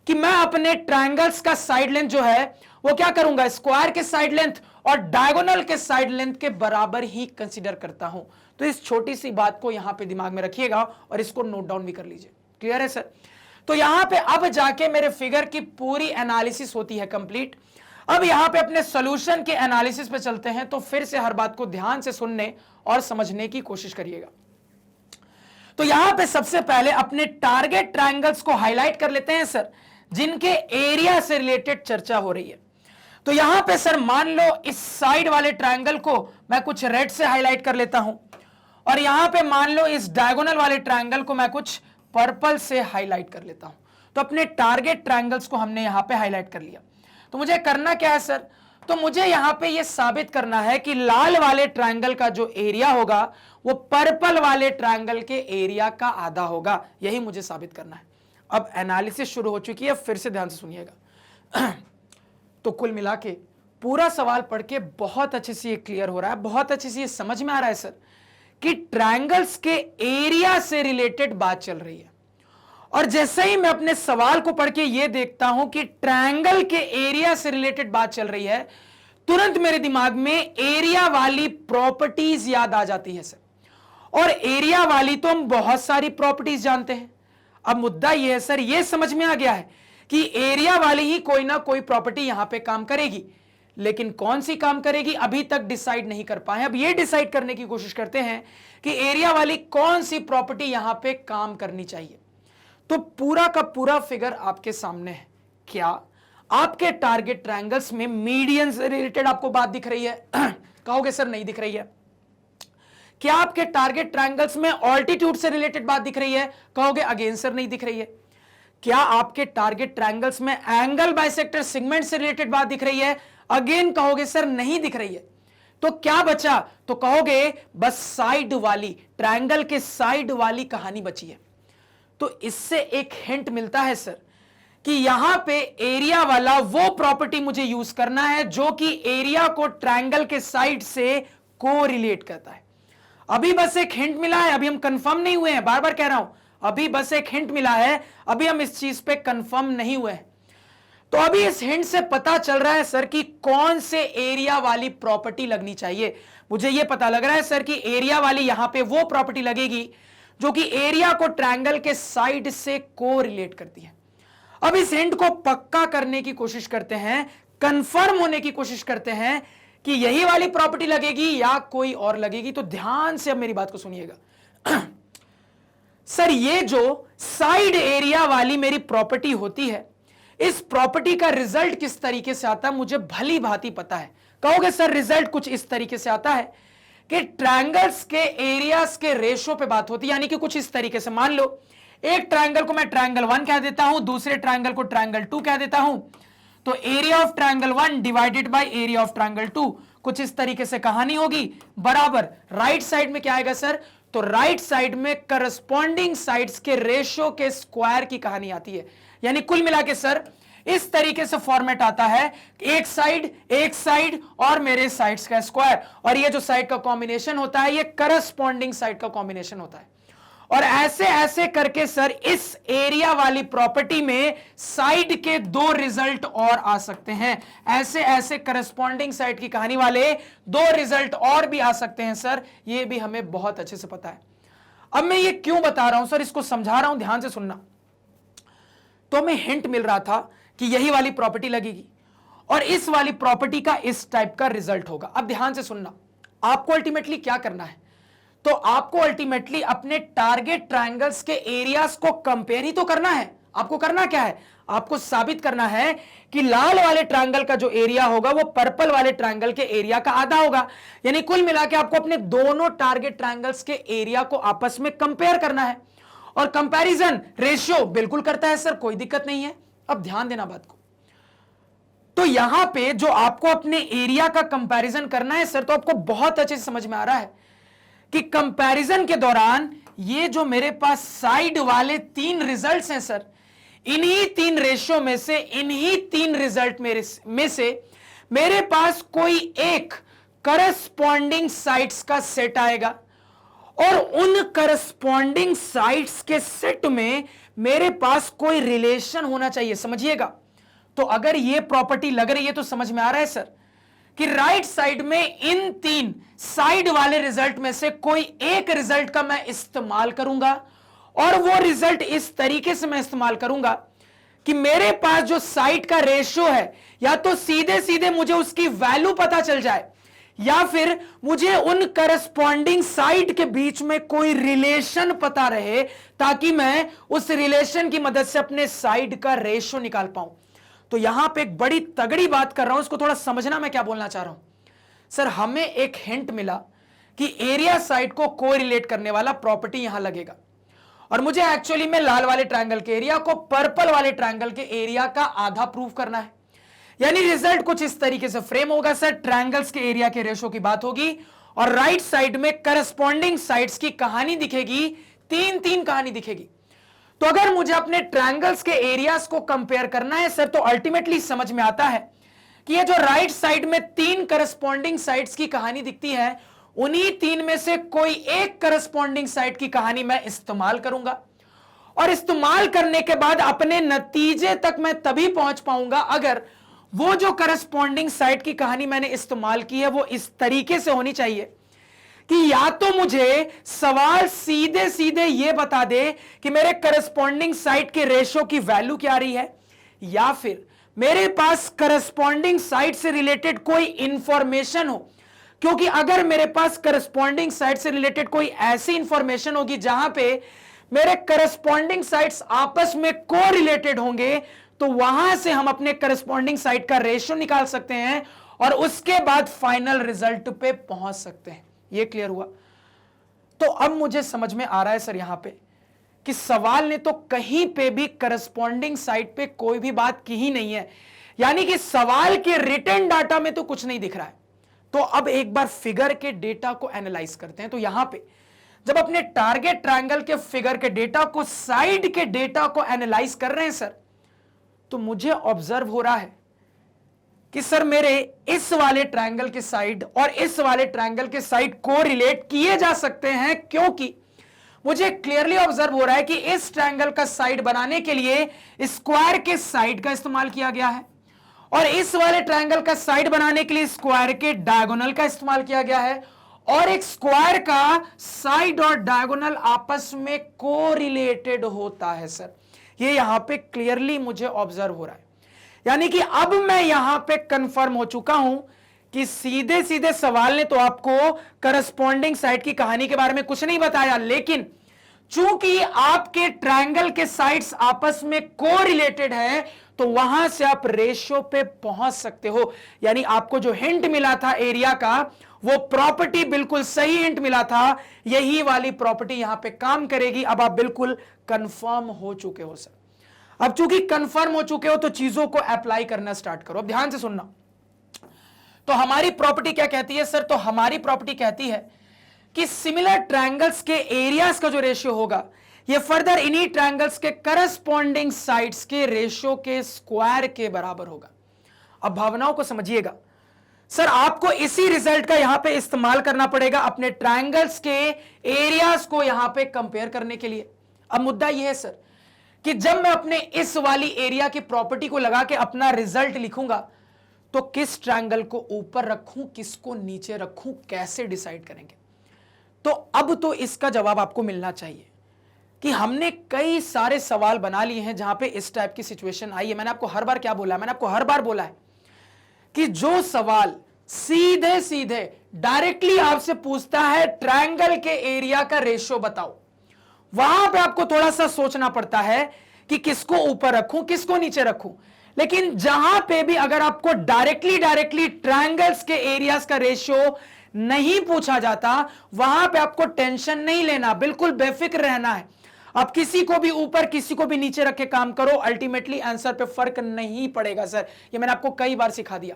कि मैं अपने ट्रायंगल्स का साइड लेंथ जो है वो क्या करूंगा, स्क्वायर के साइड लेंथ और डायगोनल के साइड लेंथ के बराबर ही कंसीडर करता हूं। तो इस छोटी सी बात को यहां पे दिमाग में रखिएगा और इसको नोट डाउन भी कर लीजिए। क्लियर है सर? तो यहां पे अब जाके मेरे फिगर की पूरी एनालिसिस होती है कंप्लीट। अब यहां पे अपने सॉल्यूशन के एनालिसिस पे चलते हैं। तो फिर से हर बात को ध्यान से सुनने और समझने की कोशिश करिएगा। तो यहां पे सबसे पहले अपने टारगेट ट्रायंगल्स को हाईलाइट कर लेते हैं सर, जिनके एरिया से रिलेटेड चर्चा हो रही है। तो यहां पे सर मान लो इस साइड वाले ट्रायंगल को मैं कुछ रेड से हाईलाइट कर लेता हूं और यहां पे मान लो इस डायगोनल वाले ट्रायंगल को मैं कुछ पर्पल से हाईलाइट कर लेता हूं। तो अपने टारगेट ट्रायंगल्स को हमने यहां पे हाईलाइट कर लिया। तो मुझे करना क्या है सर? तो मुझे यहां पे ये साबित करना है कि लाल वाले ट्रायंगल का जो एरिया होगा वो पर्पल वाले ट्रायंगल के एरिया का आधा होगा। यही मुझे साबित करना है। अब एनालिसिस शुरू हो चुकी है, फिर से ध्यान से सुनिएगा। तो कुल मिला के पूरा सवाल पढ़ के बहुत अच्छे से ये क्लियर हो रहा है, बहुत अच्छे से ये समझ में आ रहा है सर कि ट्रायंगल्स के एरिया से रिलेटेड बात चल रही है। और जैसे ही मैं अपने सवाल को पढ़ के ये देखता हूं कि ट्रायंगल के एरिया से रिलेटेड बात चल रही है, तुरंत मेरे दिमाग में एरिया वाली प्रॉपर्टीज याद आ जाती है सर। और एरिया वाली तो हम बहुत सारी प्रॉपर्टीज जानते हैं। अब मुद्दा यह है सर, यह समझ में आ गया है कि एरिया वाली ही कोई ना कोई प्रॉपर्टी यहां पे काम करेगी, लेकिन कौन सी काम करेगी अभी तक डिसाइड नहीं कर पाए। अब ये डिसाइड करने की कोशिश करते हैं कि एरिया वाली कौन सी प्रॉपर्टी यहां पे काम करनी चाहिए। तो पूरा का पूरा फिगर आपके सामने है। क्या आपके टारगेट ट्रायंगल्स में मीडियन से रिलेटेड आपको बात दिख रही है? कहोगे सर नहीं दिख रही है। क्या आपके टारगेट ट्रायंगल्स में ऑल्टीट्यूड से रिलेटेड बात दिख रही है? कहोगे अगेन सर नहीं दिख रही है। क्या आपके टारगेट ट्रायंगल्स में एंगल बाइसेक्टर सेगमेंट से रिलेटेड बात दिख रही है? अगेन कहोगे सर नहीं दिख रही है। तो क्या बचा? तो कहोगे बस साइड वाली, ट्रायंगल के साइड वाली कहानी बची है। तो इससे एक हिंट मिलता है सर कि यहां पे एरिया वाला वो प्रॉपर्टी मुझे यूज करना है जो कि एरिया को ट्रायंगल के साइड से कोरिलेट करता है। अभी बस एक हिंट मिला है, अभी हम कंफर्म नहीं हुए हैं, बार बार कह रहा हूं, अभी बस एक हिंट मिला है, अभी हम इस चीज पे कंफर्म नहीं हुए हैं। तो अभी इस हिंट से पता चल रहा है सर कि कौन से एरिया वाली प्रॉपर्टी लगनी चाहिए। मुझे यह पता लग रहा है सर कि एरिया वाली यहां पे वो प्रॉपर्टी लगेगी जो कि एरिया को ट्रायंगल के साइड से कोरिलेट करती है। अब इस हिंट को पक्का करने की कोशिश करते हैं, कंफर्म होने की कोशिश करते हैं कि यही वाली प्रॉपर्टी लगेगी या कोई और लगेगी। तो ध्यान से अब मेरी बात को सुनिएगा। सर ये जो साइड एरिया वाली मेरी प्रॉपर्टी होती है, इस प्रॉपर्टी का रिजल्ट किस तरीके से आता है मुझे भली भांति पता है। कहोगे सर रिजल्ट कुछ इस तरीके से आता है कि ट्रायंगल्स के एरियाज के रेशो पे बात होती है, यानी कि कुछ इस तरीके से, मान लो एक ट्रायंगल को मैं ट्रायंगल 1 कह देता हूं, दूसरे ट्रायंगल को ट्रायंगल 2 कह देता हूं, तो area of triangle 1 divided by area of triangle 2, कुछ इस तरीके से कहानी होगी। बराबर राइट साइड में क्या आएगा सर? तो राइट साइड में करस्पॉन्डिंग साइड्स के रेशियो के स्क्वायर की कहानी आती है। यानी कुल मिला के सर इस तरीके से फॉर्मेट आता है, एक साइड और मेरे साइड्स का स्क्वायर, और ये जो साइड का कॉम्बिनेशन होता है ये करस्पॉन्डिंग साइड का कॉम्बिनेशन होता है। और ऐसे ऐसे करके सर इस एरिया वाली प्रॉपर्टी में साइड के दो रिजल्ट और आ सकते हैं। ऐसे ऐसे करस्पॉन्डिंग साइड की कहानी वाले दो रिजल्ट और भी आ सकते हैं सर, ये भी हमें बहुत अच्छे से पता है। अब मैं ये क्यों बता रहा हूं सर, इसको समझा रहा हूं, ध्यान से सुनना। तो हमें हिंट मिल रहा था कि यही वाली प्रॉपर्टी लगेगी और इस वाली प्रॉपर्टी का इस टाइप का रिजल्ट होगा। अब ध्यान से सुनना, आपको अल्टीमेटली क्या करना है? तो आपको अल्टीमेटली अपने टारगेट ट्रायंगल्स के एरियाज को कंपेयर ही तो करना है। आपको करना क्या है? आपको साबित करना है कि लाल वाले ट्रायंगल का जो एरिया होगा वो पर्पल वाले ट्रायंगल के एरिया का आधा होगा। यानी कुल मिला के आपको अपने दोनों टारगेट ट्रायंगल्स के एरिया को आपस में कंपेयर करना है, और कंपैरिजन रेशियो बिल्कुल करता है सर, कोई दिक्कत नहीं है। अब ध्यान देना बात को। तो यहां पे जो आपको अपने एरिया का कंपैरिजन करना है सर, तो आपको बहुत अच्छे से समझ में आ रहा है कि कंपैरिजन के दौरान ये जो मेरे पास साइड वाले तीन रिजल्ट्स हैं सर, इन्हीं तीन रेशियो में से, इन्हीं तीन रिजल्ट में से मेरे पास कोई एक करस्पॉन्डिंग साइड्स का सेट आएगा, और उन करस्पॉन्डिंग साइड्स के सेट में मेरे पास कोई रिलेशन होना चाहिए। समझिएगा, तो अगर ये प्रॉपर्टी लग रही है तो समझ में आ रहा है सर कि राइट साइड में इन तीन साइड वाले रिजल्ट में से कोई एक रिजल्ट का मैं इस्तेमाल करूंगा, और वो रिजल्ट इस तरीके से मैं इस्तेमाल करूंगा कि मेरे पास जो साइड का रेशियो है, या तो सीधे सीधे मुझे उसकी वैल्यू पता चल जाए, या फिर मुझे उन करस्पॉन्डिंग साइड के बीच में कोई रिलेशन पता रहे, ताकि मैं उस रिलेशन की मदद से अपने साइड का रेशियो निकाल पाऊं। तो यहां पे एक बड़ी तगड़ी बात कर रहा हूं, इसको थोड़ा समझना मैं क्या बोलना चाह रहा हूं। सर हमें एक हिंट मिला कि एरिया साइड को कोरिलेट करने वाला प्रॉपर्टी यहां लगेगा, और मुझे एक्चुअली में लाल वाले ट्रायंगल के एरिया को पर्पल वाले ट्रायंगल के एरिया का आधा प्रूव करना है। यानी रिजल्ट कुछ इस तरीके से फ्रेम होगा सर, ट्रायंगल्स के एरिया के रेशो की बात होगी, और राइट साइड में करस्पॉन्डिंग साइड्स की कहानी दिखेगी, तीन तीन कहानी दिखेगी। तो अगर मुझे अपने ट्रायंगल्स के एरियाज को कंपेयर करना है सर, तो अल्टीमेटली समझ में आता है कि ये जो राइट साइड में तीन करस्पॉन्डिंग साइड्स की कहानी दिखती है, उन्हीं तीन में से कोई एक करस्पॉन्डिंग साइड की कहानी मैं इस्तेमाल करूंगा, और इस्तेमाल करने के बाद अपने नतीजे तक मैं तभी पहुंच पाऊंगा अगर वो जो करस्पॉन्डिंग साइड की कहानी मैंने इस्तेमाल की है वो इस तरीके से होनी चाहिए कि या तो मुझे सवाल सीधे सीधे ये बता दे कि मेरे करस्पॉन्डिंग साइड के रेशियो की वैल्यू क्या आ रही है, या फिर मेरे पास करस्पॉन्डिंग साइड से रिलेटेड कोई इंफॉर्मेशन हो। क्योंकि अगर मेरे पास करस्पॉन्डिंग साइड से रिलेटेड कोई ऐसी इंफॉर्मेशन होगी जहां पे मेरे करस्पॉन्डिंग साइड्स आपस में कोरिलेटेड होंगे, तो वहां से हम अपने करस्पॉन्डिंग साइड का रेशियो निकाल सकते हैं और उसके बाद फाइनल रिजल्ट पे पहुंच सकते हैं। ये क्लियर हुआ? तो अब मुझे समझ में आ रहा है सर यहां पे कि सवाल ने तो कहीं पे भी करस्पॉन्डिंग साइड पे कोई भी बात की ही नहीं है, यानी कि सवाल के रिटन डाटा में तो कुछ नहीं दिख रहा है। तो अब एक बार फिगर के डेटा को एनालाइज करते हैं। तो यहां पे जब अपने टारगेट ट्रायंगल के फिगर के डेटा को, साइड के डेटा को एनालाइज कर रहे हैं सर, तो मुझे ऑब्जर्व हो रहा है कि सर मेरे इस वाले ट्रायंगल के साइड और इस वाले ट्रायंगल के साइड को रिलेट किए जा सकते हैं, क्योंकि मुझे क्लियरली ऑब्जर्व हो रहा है कि इस ट्रायंगल का साइड बनाने के लिए स्क्वायर के साइड का इस्तेमाल किया गया है और इस वाले ट्रायंगल का साइड बनाने के लिए स्क्वायर के डायगोनल का इस्तेमाल किया गया है, और एक स्क्वायर का साइड और डायगोनल आपस में कोरिलेटेड होता है सर। ये यहां पे क्लियरली मुझे ऑब्जर्व हो रहा है, यानी कि अब मैं यहां पे कंफर्म हो चुका हूं कि सीधे सीधे सवाल ने तो आपको करस्पॉन्डिंग साइड की कहानी के बारे में कुछ नहीं बताया, लेकिन चूंकि आपके ट्रायंगल के साइड्स आपस में कोरिलेटेड है तो वहां से आप रेशियो पे पहुंच सकते हो। यानी आपको जो हिंट मिला था एरिया का, वो प्रॉपर्टी बिल्कुल सही हिंट मिला था, यही वाली प्रॉपर्टी यहां पे काम करेगी। अब आप बिल्कुल कंफर्म हो चुके हो सर। अब चूंकि कंफर्म हो चुके हो तो चीजों को अप्लाई करना स्टार्ट करो। अब ध्यान से सुनना। तो हमारी प्रॉपर्टी क्या कहती है सर? तो हमारी प्रॉपर्टी कहती है कि सिमिलर ट्रायंगल्स के एरियाज का जो रेशियो होगा, ये फर्दर इन्हीं ट्रायंगल्स के करस्पॉन्डिंग साइड्स के रेशियो के स्क्वायर के बराबर होगा। अब भावनाओं को समझिएगा सर, आपको इसी रिजल्ट का यहां पे इस्तेमाल करना पड़ेगा अपने ट्रायंगल्स के एरियाज को यहां पे कंपेयर करने के लिए। अब मुद्दा यह है सर कि जब मैं अपने इस वाली एरिया की प्रॉपर्टी को लगा के अपना रिजल्ट लिखूंगा तो किस ट्रायंगल को ऊपर रखूं, किसको नीचे रखूं, कैसे डिसाइड करेंगे? तो अब तो इसका जवाब आपको मिलना चाहिए कि हमने कई सारे सवाल बना लिए हैं जहां पे इस टाइप की सिचुएशन आई है। मैंने आपको हर बार क्या बोला है? मैंने आपको हर बार बोला है कि जो सवाल सीधे सीधे डायरेक्टली आपसे पूछता है ट्रायंगल के एरिया का रेशियो बताओ, वहां पे आपको थोड़ा सा सोचना पड़ता है कि किसको ऊपर रखूं, किसको नीचे रखूं। लेकिन जहां पे भी अगर आपको डायरेक्टली ट्रायंगल्स के एरियाज का रेशियो नहीं पूछा जाता, वहां पे आपको टेंशन नहीं लेना, बिल्कुल बेफिक्र रहना है। आप किसी को भी ऊपर किसी को भी नीचे रख के काम करो, अल्टीमेटली आंसर पे फर्क नहीं पड़ेगा सर। ये मैंने आपको कई बार सिखा दिया।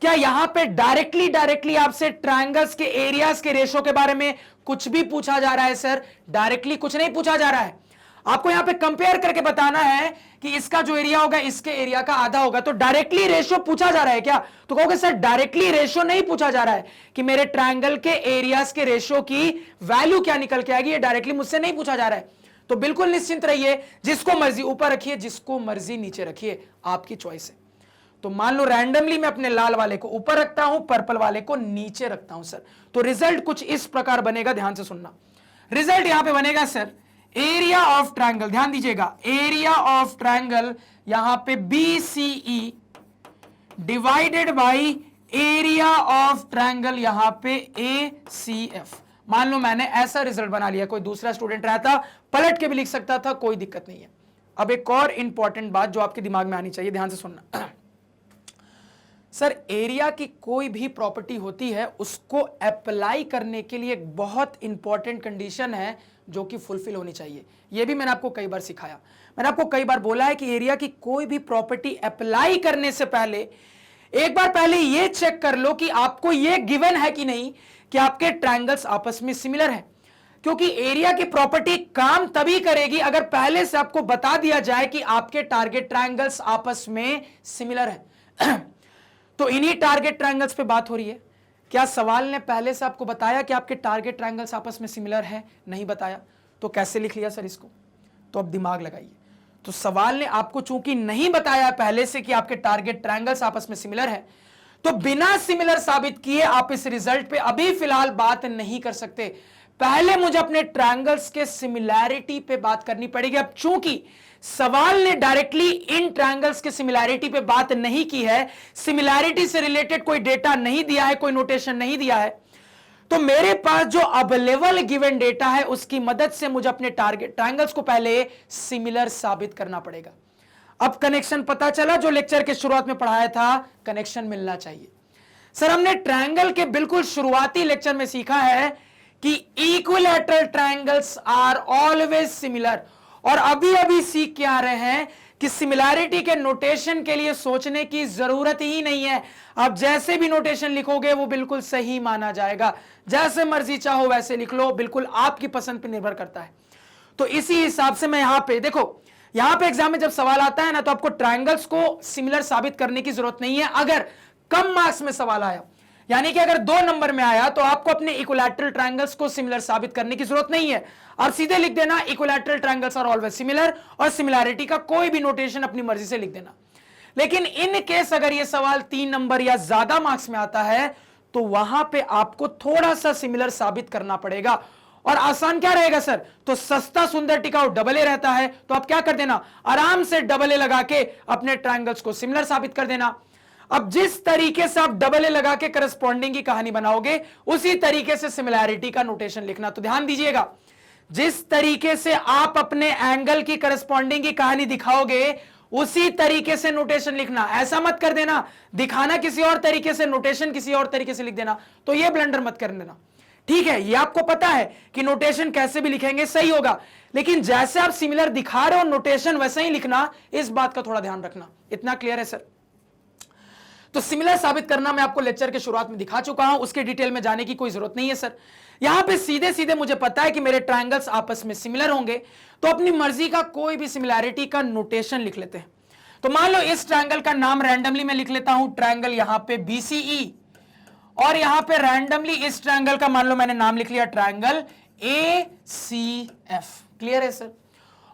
क्या यहां पे डायरेक्टली आपसे ट्रायंगल्स के एरियाज के रेशियो के बारे में कुछ भी पूछा जा रहा है सर? डायरेक्टली कुछ नहीं पूछा जा रहा है। आपको यहां पे कंपेयर करके बताना है कि इसका जो एरिया होगा इसके एरिया का आधा होगा। तो डायरेक्टली रेशियो पूछा जा रहा है क्या? तो कहोगे सर डायरेक्टली रेशियो नहीं पूछा जा रहा है कि मेरे ट्रायंगल के एरियाज के रेशियो की वैल्यू क्या निकल के आएगी, ये डायरेक्टली मुझसे नहीं पूछा जा रहा है। तो बिल्कुल निश्चिंत रहिए, जिसको मर्जी ऊपर रखिए, जिसको मर्जी नीचे रखिए, आपकी चॉइस है। तो मान लो रैंडमली मैं अपने लाल वाले को ऊपर रखता हूं, पर्पल वाले को नीचे रखता हूं सर, तो रिजल्ट कुछ इस प्रकार बनेगा। ध्यान से सुनना। रिजल्ट यहां पे बनेगा सर, एरिया ऑफ ट्रायंगल, ध्यान दीजिएगा, एरिया ऑफ ट्रायंगल यहां पे BCE divided by area of triangle यहां पे ACF। मान लो मैंने ऐसा रिजल्ट बना लिया, कोई दूसरा स्टूडेंट रहता पलट के भी लिख सकता था, कोई दिक्कत नहीं है। अब एक और इंपॉर्टेंट बात जो आपके दिमाग में आनी चाहिए, ध्यान से सुनना। सर एरिया की कोई भी प्रॉपर्टी होती है, उसको अप्लाई करने के लिए एक बहुत इंपॉर्टेंट कंडीशन है जो कि फुलफिल होनी चाहिए। यह भी मैंने आपको कई बार सिखाया। मैंने आपको कई बार बोला है कि एरिया की कोई भी प्रॉपर्टी अप्लाई करने से पहले एक बार पहले यह चेक कर लो कि आपको यह गिवन है कि नहीं कि आपके ट्रायंगल्स आपस में सिमिलर हैं। क्योंकि एरिया की प्रॉपर्टी काम तभी करेगी अगर पहले से आपको बता दिया जाए कि आपके टारगेट ट्रायंगल्स आपस में सिमिलर हैं। तो इन्हीं टारगेट ट्रायंगल्स पे बात हो रही है। क्या सवाल ने पहले से आपको बताया कि आपके टारगेट ट्रायंगल्स आपस में सिमिलर है? नहीं बताया। तो कैसे लिख लिया सर इसको? तो अब दिमाग लगाइए। तो सवाल ने आपको चूंकि नहीं बताया पहले से कि आपके टारगेट ट्रायंगल्स आपस में सिमिलर है, तो बिना सिमिलर साबित किए आप इस रिजल्ट पे अभी फिलहाल बात नहीं कर सकते। पहले मुझे अपने ट्रायंगल्स के सिमिलैरिटी पे बात करनी पड़ेगी। अब चूंकि सवाल ने डायरेक्टली इन ट्रायंगल्स के सिमिलैरिटी पे बात नहीं की है, सिमिलैरिटी से रिलेटेड कोई डेटा नहीं दिया है, कोई नोटेशन नहीं दिया है, तो मेरे पास जो अवेलेबल गिवन डेटा है उसकी मदद से मुझे अपने टारगेट ट्रायंगल्स को पहले सिमिलर साबित करना पड़ेगा। अब कनेक्शन पता चला जो लेक्चर के शुरुआत में पढ़ाया था, कनेक्शन मिलना चाहिए। सर हमने ट्रायंगल के बिल्कुल शुरुआती लेक्चर में सीखा है कि equilateral triangles are always similar, और अभी अभी सीख के आ रहे हैं कि सिमिलैरिटी के नोटेशन के लिए सोचने की जरूरत ही नहीं है। आप जैसे भी नोटेशन लिखोगे वो बिल्कुल सही माना जाएगा, जैसे मर्जी चाहो वैसे लिख लो, बिल्कुल आपकी पसंद पे निर्भर करता है। तो इसी हिसाब से मैं यहां पे देखो, यहां पे एग्जाम में जब सवाल आता है ना, तो आपको ट्रायंगल्स को सिमिलर साबित करने की जरूरत नहीं है। अगर कम मार्क्स में सवाल आया, यानी कि अगर 2 नंबर में आया, तो आपको अपने इक्विलैटरल ट्रायंगल्स को सिमिलर साबित करने की जरूरत नहीं है। आप सीधे लिख देना equilateral triangles are always similar, और सिमिलैरिटी का कोई भी नोटेशन अपनी मर्जी से लिख देना। लेकिन इन केस अगर यह सवाल 3 नंबर या ज्यादा मार्क्स में आता है, तो वहां पे आपको थोड़ा सा सिमिलर साबित करना पड़ेगा। और आसान क्या रहेगा सर? तो सस्ता सुंदर टिकाऊ डबल ए रहता है, तो आप क्या कर देना, आराम से डबल ए लगा के अपने ट्रायंगल्स को सिमिलर साबित कर देना। अब जिस तरीके से आप डबल ए लगा के करस्पॉन्डिंग की कहानी बनाओगे, उसी तरीके से सिमिलैरिटी का नोटेशन लिखना। तो ध्यान दीजिएगा, जिस तरीके से आप अपने एंगल की करस्पॉन्डिंग की कहानी दिखाओगे, उसी तरीके से नोटेशन लिखना। ऐसा मत कर देना दिखाना किसी और तरीके से, नोटेशन किसी और तरीके से लिख देना। तो यह ब्लंडर मत कर देना, ठीक है? ये आपको पता है कि नोटेशन कैसे भी लिखेंगे सही होगा, लेकिन जैसे आप सिमिलर दिखा रहे हो नोटेशन वैसे ही लिखना, इस बात का थोड़ा ध्यान रखना। इतना क्लियर है सर? तो सिमिलर साबित करना मैं आपको लेक्चर के शुरुआत में दिखा चुका हूं, उसके डिटेल में जाने की कोई जरूरत नहीं है सर। यहां पे सीधे सीधे मुझे पता है कि मेरे ट्रायंगल्स आपस में सिमिलर होंगे, तो अपनी मर्जी का कोई भी सिमिलैरिटी का नोटेशन लिख लेते हैं। तो मान लो इस ट्रायंगल का नाम रैंडमली मैं लिख लेता हूं, ट्रायंगल यहां पे BCE, और यहां पे रैंडमली इस ट्रायंगल का मान लो मैंने नाम लिख लिया ट्रायंगल ACF। क्लियर है सर?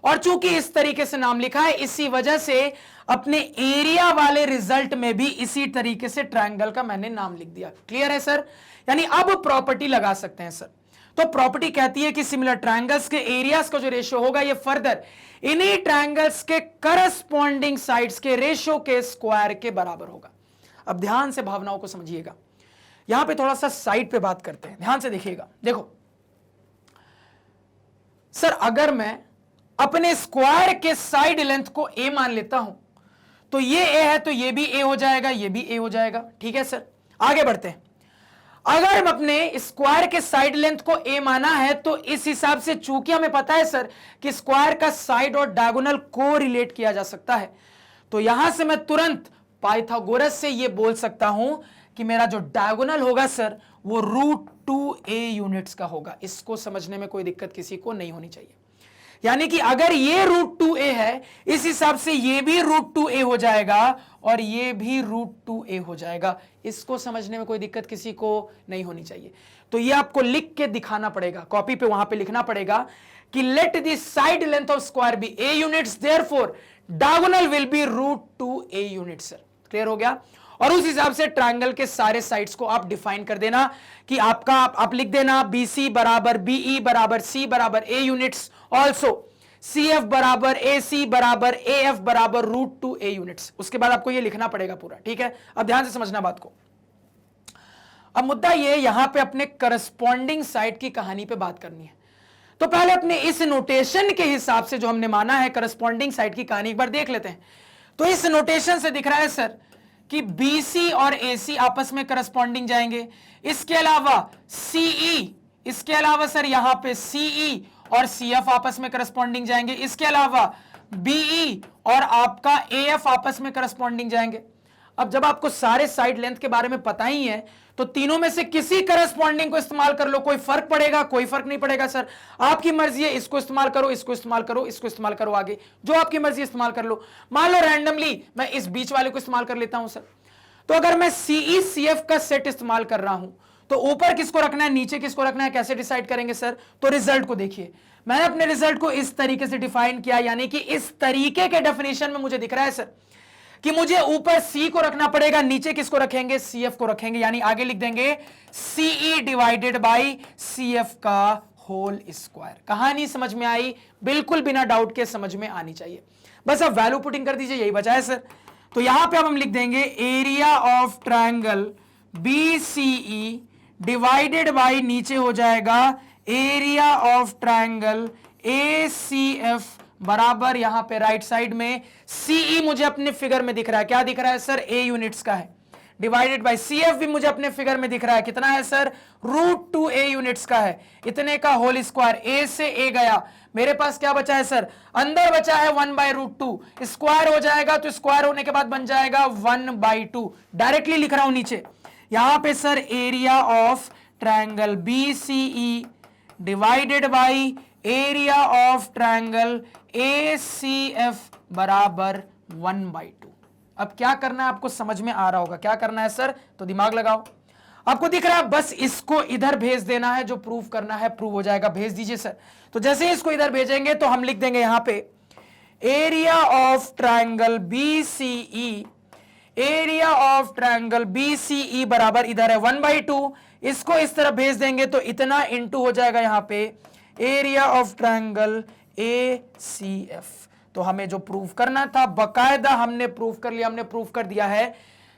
और चूंकि इस तरीके से नाम लिखा है, इसी वजह से अपने एरिया वाले रिजल्ट में भी इसी तरीके से ट्रायंगल का मैंने नाम लिख दिया। क्लियर है सर? यानी अब प्रॉपर्टी लगा सकते हैं सर। तो प्रॉपर्टी कहती है कि सिमिलर ट्रायंगल्स के एरियाज का जो रेशियो होगा, ये फर्दर इन्हीं ट्रायंगल्स के करस्पॉन्डिंग साइड्स के रेशियो के स्क्वायर के बराबर होगा। अब ध्यान से भावनाओं को समझिएगा, यहां पे थोड़ा सा साइड पे बात करते हैं, ध्यान से देखिएगा। देखो सर, अगर मैं अपने स्क्वायर के साइड लेंथ को a मान लेता हूं, तो ये a है तो ये भी a हो जाएगा, ये भी a हो जाएगा। ठीक है सर? आगे बढ़ते हैं। अगर हम अपने स्क्वायर के साइड लेंथ को a माना है, तो इस हिसाब से चूंकि हमें पता है सर कि स्क्वायर का साइड और डायगोनल को रिलेट किया जा सकता है, तो यहां से मैं तुरंत पाइथागोरस से ये बोल सकता हूं कि मेरा जो डायगोनल होगा सर, वो √2a यूनिट्स का होगा। इसको समझने में कोई दिक्कत किसी को नहीं होनी चाहिए। यानी कि अगर ये √2a है, इस हिसाब से ये भी √2a हो जाएगा और ये भी √2a हो जाएगा। इसको समझने में कोई दिक्कत किसी को नहीं होनी चाहिए। तो ये आपको लिख के दिखाना पड़ेगा, कॉपी पे वहां पे लिखना पड़ेगा कि let the side length of square be a units, therefore diagonal will be √2a units. Sir clear हो गया? और उस हिसाब से ट्रायंगल के सारे साइड्स को आप डिफाइन कर देना कि आपका आप लिख देना BC बराबर BE बराबर C बराबर A यूनिट्स, ऑल्सो CF बराबर AC बराबर AF बराबर √2a यूनिट्स। उसके बाद आपको ये लिखना पड़ेगा पूरा। ठीक है? अब ध्यान से समझना बात को। अब मुद्दा ये, यहां पे अपने करस्पॉन्डिंग साइड की कहानी पे बात करनी है। तो पहले अपने इस नोटेशन के हिसाब से जो हमने माना है करस्पॉन्डिंग साइड की कहानी एक बार देख लेते हैं। तो इस नोटेशन से दिख रहा है सर कि BC और AC आपस में करस्पॉन्डिंग जाएंगे। इसके अलावा CE, इसके अलावा सर यहां पे CE और CF आपस में करस्पॉन्डिंग जाएंगे। इसके अलावा BE और आपका AF आपस में करस्पॉन्डिंग जाएंगे। अब जब आपको सारे साइड लेंथ के बारे में पता ही है, तो तीनों में से किसी करस्पॉन्डिंग को इस्तेमाल कर लो। कोई फर्क पड़ेगा? कोई फर्क नहीं पड़ेगा सर, आपकी मर्जी है। इसको इस्तेमाल करो, इसको इस्तेमाल करो, इसको इस्तेमाल करो, आगे जो आपकी मर्जी इस्तेमाल कर लो। मान लो रैंडमली मैं इस बीच वाले को इस्तेमाल कर लेता हूं सर। तो अगर मैं CE CF का सेट इस्तेमाल कर रहा हूं, तो ऊपर किसको रखना है, नीचे किसको रखना है, कैसे डिसाइड करेंगे सर? तो रिजल्ट को देखिए, मैंने अपने रिजल्ट को इस तरीके से डिफाइन किया, यानी कि इस तरीके के डेफिनेशन में मुझे दिख रहा है सर कि मुझे ऊपर C को रखना पड़ेगा, नीचे किसको रखेंगे, CF को रखेंगे। यानी आगे लिख देंगे CE डिवाइडेड बाई CF का होल स्क्वायर। कहानी समझ में आई? बिल्कुल बिना डाउट के समझ में आनी चाहिए। बस अब वैल्यू पुटिंग कर दीजिए, यही बचा है सर। तो यहां पे अब हम लिख देंगे area of triangle BCE divided by नीचे हो जाएगा एरिया ऑफ ट्रायंगल ACF बराबर यहां पे राइट साइड में CE मुझे अपने फिगर में दिख रहा है, क्या दिख रहा है सर? A यूनिट्स का है। डिवाइडेड बाय CF भी मुझे अपने फिगर में दिख रहा है, कितना है सर, √2a यूनिट्स का है, इतने का होल स्क्वायर, a से a गया, मेरे पास क्या बचा है सर, अंदर बचा है 1/√2, स्क्वायर हो जाएगा तो स्क्वायर होने के बाद बन जाएगा 1/2, डायरेक्टली लिख रहा हूं नीचे। यहां पे sir area of triangle BCE divided by area of triangle ACF बराबर 1/2। अब क्या करना है आपको समझ में आ रहा होगा, क्या करना है सर, तो दिमाग लगाओ। आपको दिख रहा है, बस इसको इधर भेज देना है, जो प्रूव करना है प्रूव हो जाएगा, भेज दीजिए सर। तो जैसे ही इसको इधर भेजेंगे तो हम लिख देंगे यहां पे area of triangle BCE, area of triangle BCE बराबर इधर है 1/2, इसको इस तरफ भेज देंगे तो इतना इंटू हो जाएगा यहां पे एरिया ऑफ ट्रायंगल ACF। तो हमें जो प्रूव करना था बकायदा हमने प्रूव कर लिया, हमने प्रूव कर दिया है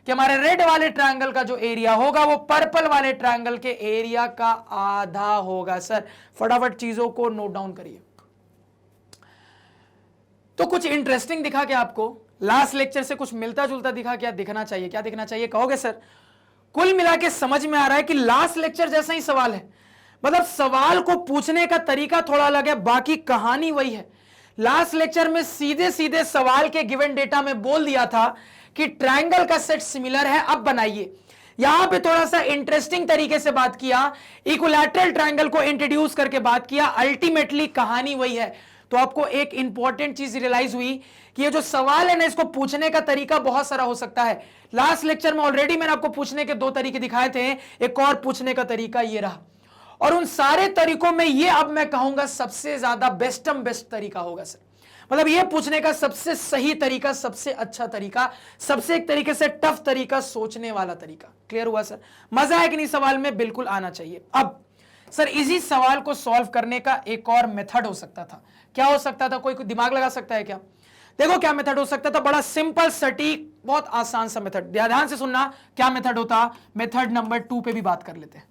कि हमारे रेड वाले ट्रायंगल का जो एरिया होगा वो पर्पल वाले ट्रायंगल के एरिया का आधा होगा। सर फटाफट चीजों को नोट डाउन करिए। तो कुछ इंटरेस्टिंग दिखा क्या आपको, लास्ट लेक्चर से कुछ मिलता जुलता दिखा, क्या दिखना चाहिए, क्या दिखना चाहिए कहोगे सर? कुल मिला के समझ में आ रहा है कि लास्ट लेक्चर जैसा ही सवाल है, मतलब सवाल को पूछने का तरीका थोड़ा अलग है, बाकी कहानी वही है। लास्ट लेक्चर में सीधे सीधे सवाल के गिवन डेटा में बोल दिया था कि ट्रायंगल का सेट सिमिलर है, अब बनाइए। यहां पे थोड़ा सा इंटरेस्टिंग तरीके से बात किया, इक्विलैटरल ट्रायंगल को इंट्रोड्यूस करके बात किया, अल्टीमेटली कहानी वही है। तो आपको एक इंपॉर्टेंट चीज रियलाइज हुई कि ये जो सवाल है ना, इसको पूछने का तरीका बहुत सारा हो सकता है। लास्ट लेक्चर में ऑलरेडी मैंने आपको पूछने के 2 तरीके दिखाए थे, एक और पूछने का तरीका ये रहा, और उन सारे तरीकों में ये अब मैं कहूंगा सबसे ज्यादा बेस्ट तरीका होगा सर। मतलब ये पूछने का सबसे सही तरीका, सबसे अच्छा तरीका, सबसे एक तरीके से टफ तरीका, सोचने वाला तरीका। क्लियर हुआ सर? मजा है कि नहीं? सवाल में बिल्कुल आना चाहिए। अब सर इसी सवाल को सॉल्व करने का एक और मेथड हो सकता था। क्या हो सकता था? कोई दिमाग लगा सकता है क्या? देखो क्या मेथड हो सकता था, बड़ा सिंपल सटीक बहुत आसान सा मेथड। ध्यान से सुनना, क्या मेथड होता? मेथड नंबर 2 पे भी बात कर लेते हैं।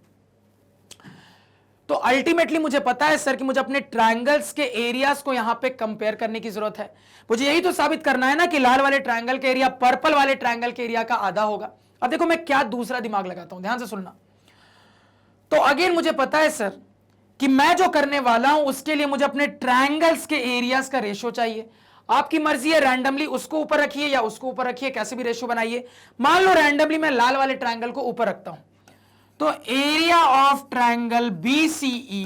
तो अल्टीमेटली मुझे पता है सर कि मुझे अपने ट्रायंगल्स के एरियाज को यहां पे कंपेयर करने की जरूरत है। मुझे यही तो साबित करना है ना कि लाल वाले ट्रायंगल के एरिया पर्पल वाले ट्रायंगल के एरिया का आधा होगा। अब देखो मैं क्या दूसरा दिमाग लगाता हूं, ध्यान से सुनना। तो अगेन मुझे पता है सर कि मैं जो करने वाला हूं उसके लिए मुझे अपने ट्रायंगल्स के एरियाज का रेशियो चाहिए। आपकी मर्जी है, रैंडमली उसको ऊपर रखिए या उसको ऊपर रखिए, कैसे भी रेशियो बनाइए। मान लो रैंडमली मैं लाल वाले ट्रायंगल को ऊपर रखता हूं, तो area of triangle BCE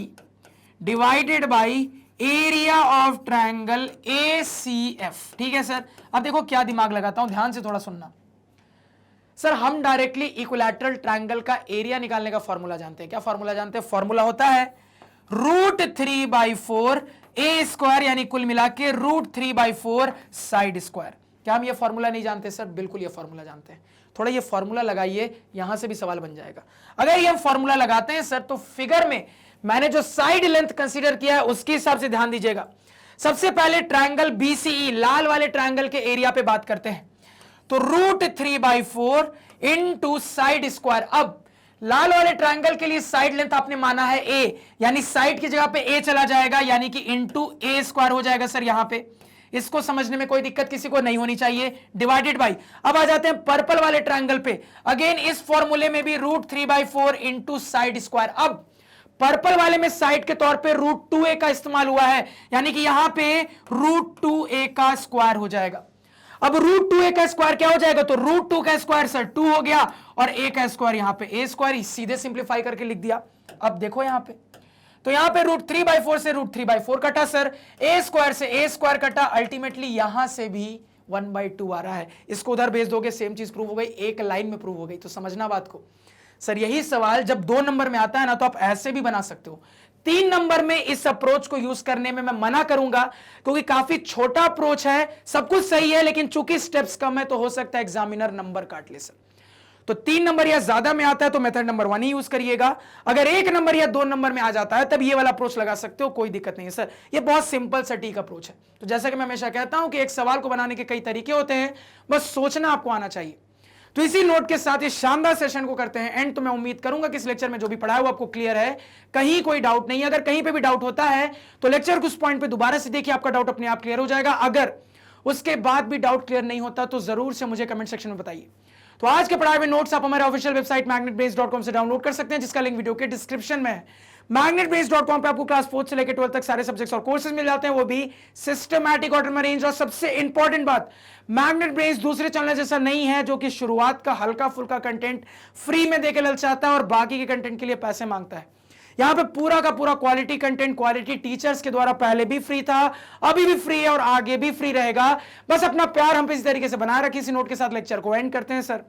divided by area of triangle ACF। ठीक है सर? अब देखो क्या दिमाग लगाता हूं, ध्यान से थोड़ा सुनना। सर हम डायरेक्टली इक्विलैटरल ट्रायंगल का एरिया निकालने का फॉर्मूला जानते हैं। क्या फॉर्मूला जानते हैं? फॉर्मूला होता है √3/4 a स्क्वायर, यानी कुल मिला के √3/4 साइड स्क्वायर। क्या हम ये फॉर्मूला नहीं जानते सर? बिल्कुल ये फॉर्मूला जानते हैं। थोड़ा ये फॉर्मूला लगाइए, यहां से भी सवाल बन जाएगा। अगर ये फॉर्मूला लगाते हैं सर तो फिगर में मैंने जो साइड लेंथ कंसीडर किया है उसके हिसाब से ध्यान दीजिएगा। सबसे पहले ट्रायंगल BCE लाल वाले ट्रायंगल के एरिया पे बात करते हैं, तो √3/4 इंटू साइड स्क्वायर। अब लाल वाले ट्रायंगल के लिए साइड लेंथ आपने माना है a, यानी साइड की जगह पे a चला जाएगा, यानी कि इंटू a स्क्वायर हो जाएगा सर यहां पे। इसको समझने में कोई दिक्कत किसी को नहीं होनी चाहिए। डिवाइडेड बाई, अब आ जाते हैं पर्पल वाले ट्रायंगल पे। अगेन इस फॉर्मूले में भी √3/4 इंटू साइड स्क्वायर। अब पर्पल वाले में साइड के तौर पे √2a का इस्तेमाल हुआ है, यानी कि यहां पे √2a का स्क्वायर हो जाएगा। अब √2a का स्क्वायर क्या हो जाएगा? तो √2 का स्क्वायर सर 2 हो गया, और a का स्क्वायर यहां पे a स्क्वायर, सीधे सिंप्लीफाई करके लिख दिया। अब देखो यहां पे, तो यहां पे √3/4 से √3/4 कटा सर, a स्क्वायर से a स्क्वायर कटा, अल्टीमेटली यहां से भी 1/2 आ रहा है। इसको उधर भेज दोगे, सेम चीज प्रूव हो गई, एक लाइन में प्रूव हो गई। तो समझना बात को सर, यही सवाल जब 2 नंबर में आता है ना तो आप ऐसे भी बना सकते हो। 3 नंबर में इस अप्रोच को यूज करने में मैं मना करूंगा, क्योंकि काफी छोटा अप्रोच है, सब कुछ सही है, लेकिन चूंकि स्टेप्स कम है तो हो सकता है एग्जामिनर नंबर काट ले सर। तो 3 नंबर या ज्यादा में आता है तो मेथड नंबर 1 ही यूज करिएगा। अगर 1 नंबर या 2 नंबर में आ जाता है तब ये वाला अप्रोच लगा सकते हो, कोई दिक्कत नहीं है सर। ये बहुत सिंपल सटीक अप्रोच है। तो जैसा कि मैं हमेशा कहता हूं कि एक सवाल को बनाने के कई तरीके होते हैं, बस सोचना आपको आना चाहिए। तो इसी नोट के साथ इस शानदार सेशन को करते हैं एंड। तो मैं उम्मीद करूंगा कि इस लेक्चर में जो भी पढ़ा है वो आपको क्लियर है, कहीं कोई डाउट नहीं है। अगर कहीं पे भी डाउट होता है तो लेक्चर को उस पॉइंट पे दोबारा से देखिए, आपका डाउट अपने आप क्लियर हो जाएगा। अगर उसके बाद भी डाउट क्लियर नहीं होता तो जरूर से मुझे कमेंट सेक्शन में बताइए। तो आज के पढ़ाए हुए नोट्स आप हमारे ऑफिशियल वेबसाइट magnetbrains.com से डाउनलोड कर सकते हैं, जिसका लिंक वीडियो के डिस्क्रिप्शन में है। magnetbrains.com पे आपको क्लास 4 से लेकर 12 तक सारे सब्जेक्ट्स और कोर्सेज मिल जाते हैं, वो भी सिस्टमैटिक ऑर्डर में अरेंज। और सबसे इंपॉर्टेंट बात, मैग्नेट ब्रेन्स दूसरे चैनल जैसा नहीं है जो कि शुरुआत का हल्का फुल्का कंटेंट फ्री में देकर ललचाता है और बाकी के कंटेंट के लिए पैसे मांगता है। यहां पे पूरा का पूरा क्वालिटी कंटेंट क्वालिटी टीचर्स के द्वारा पहले भी फ्री था, अभी भी फ्री है और आगे भी फ्री रहेगा। बस अपना प्यार हम पे इस तरीके से बनाए रखिए। इसी नोट के साथ लेक्चर को एंड करते हैं सर।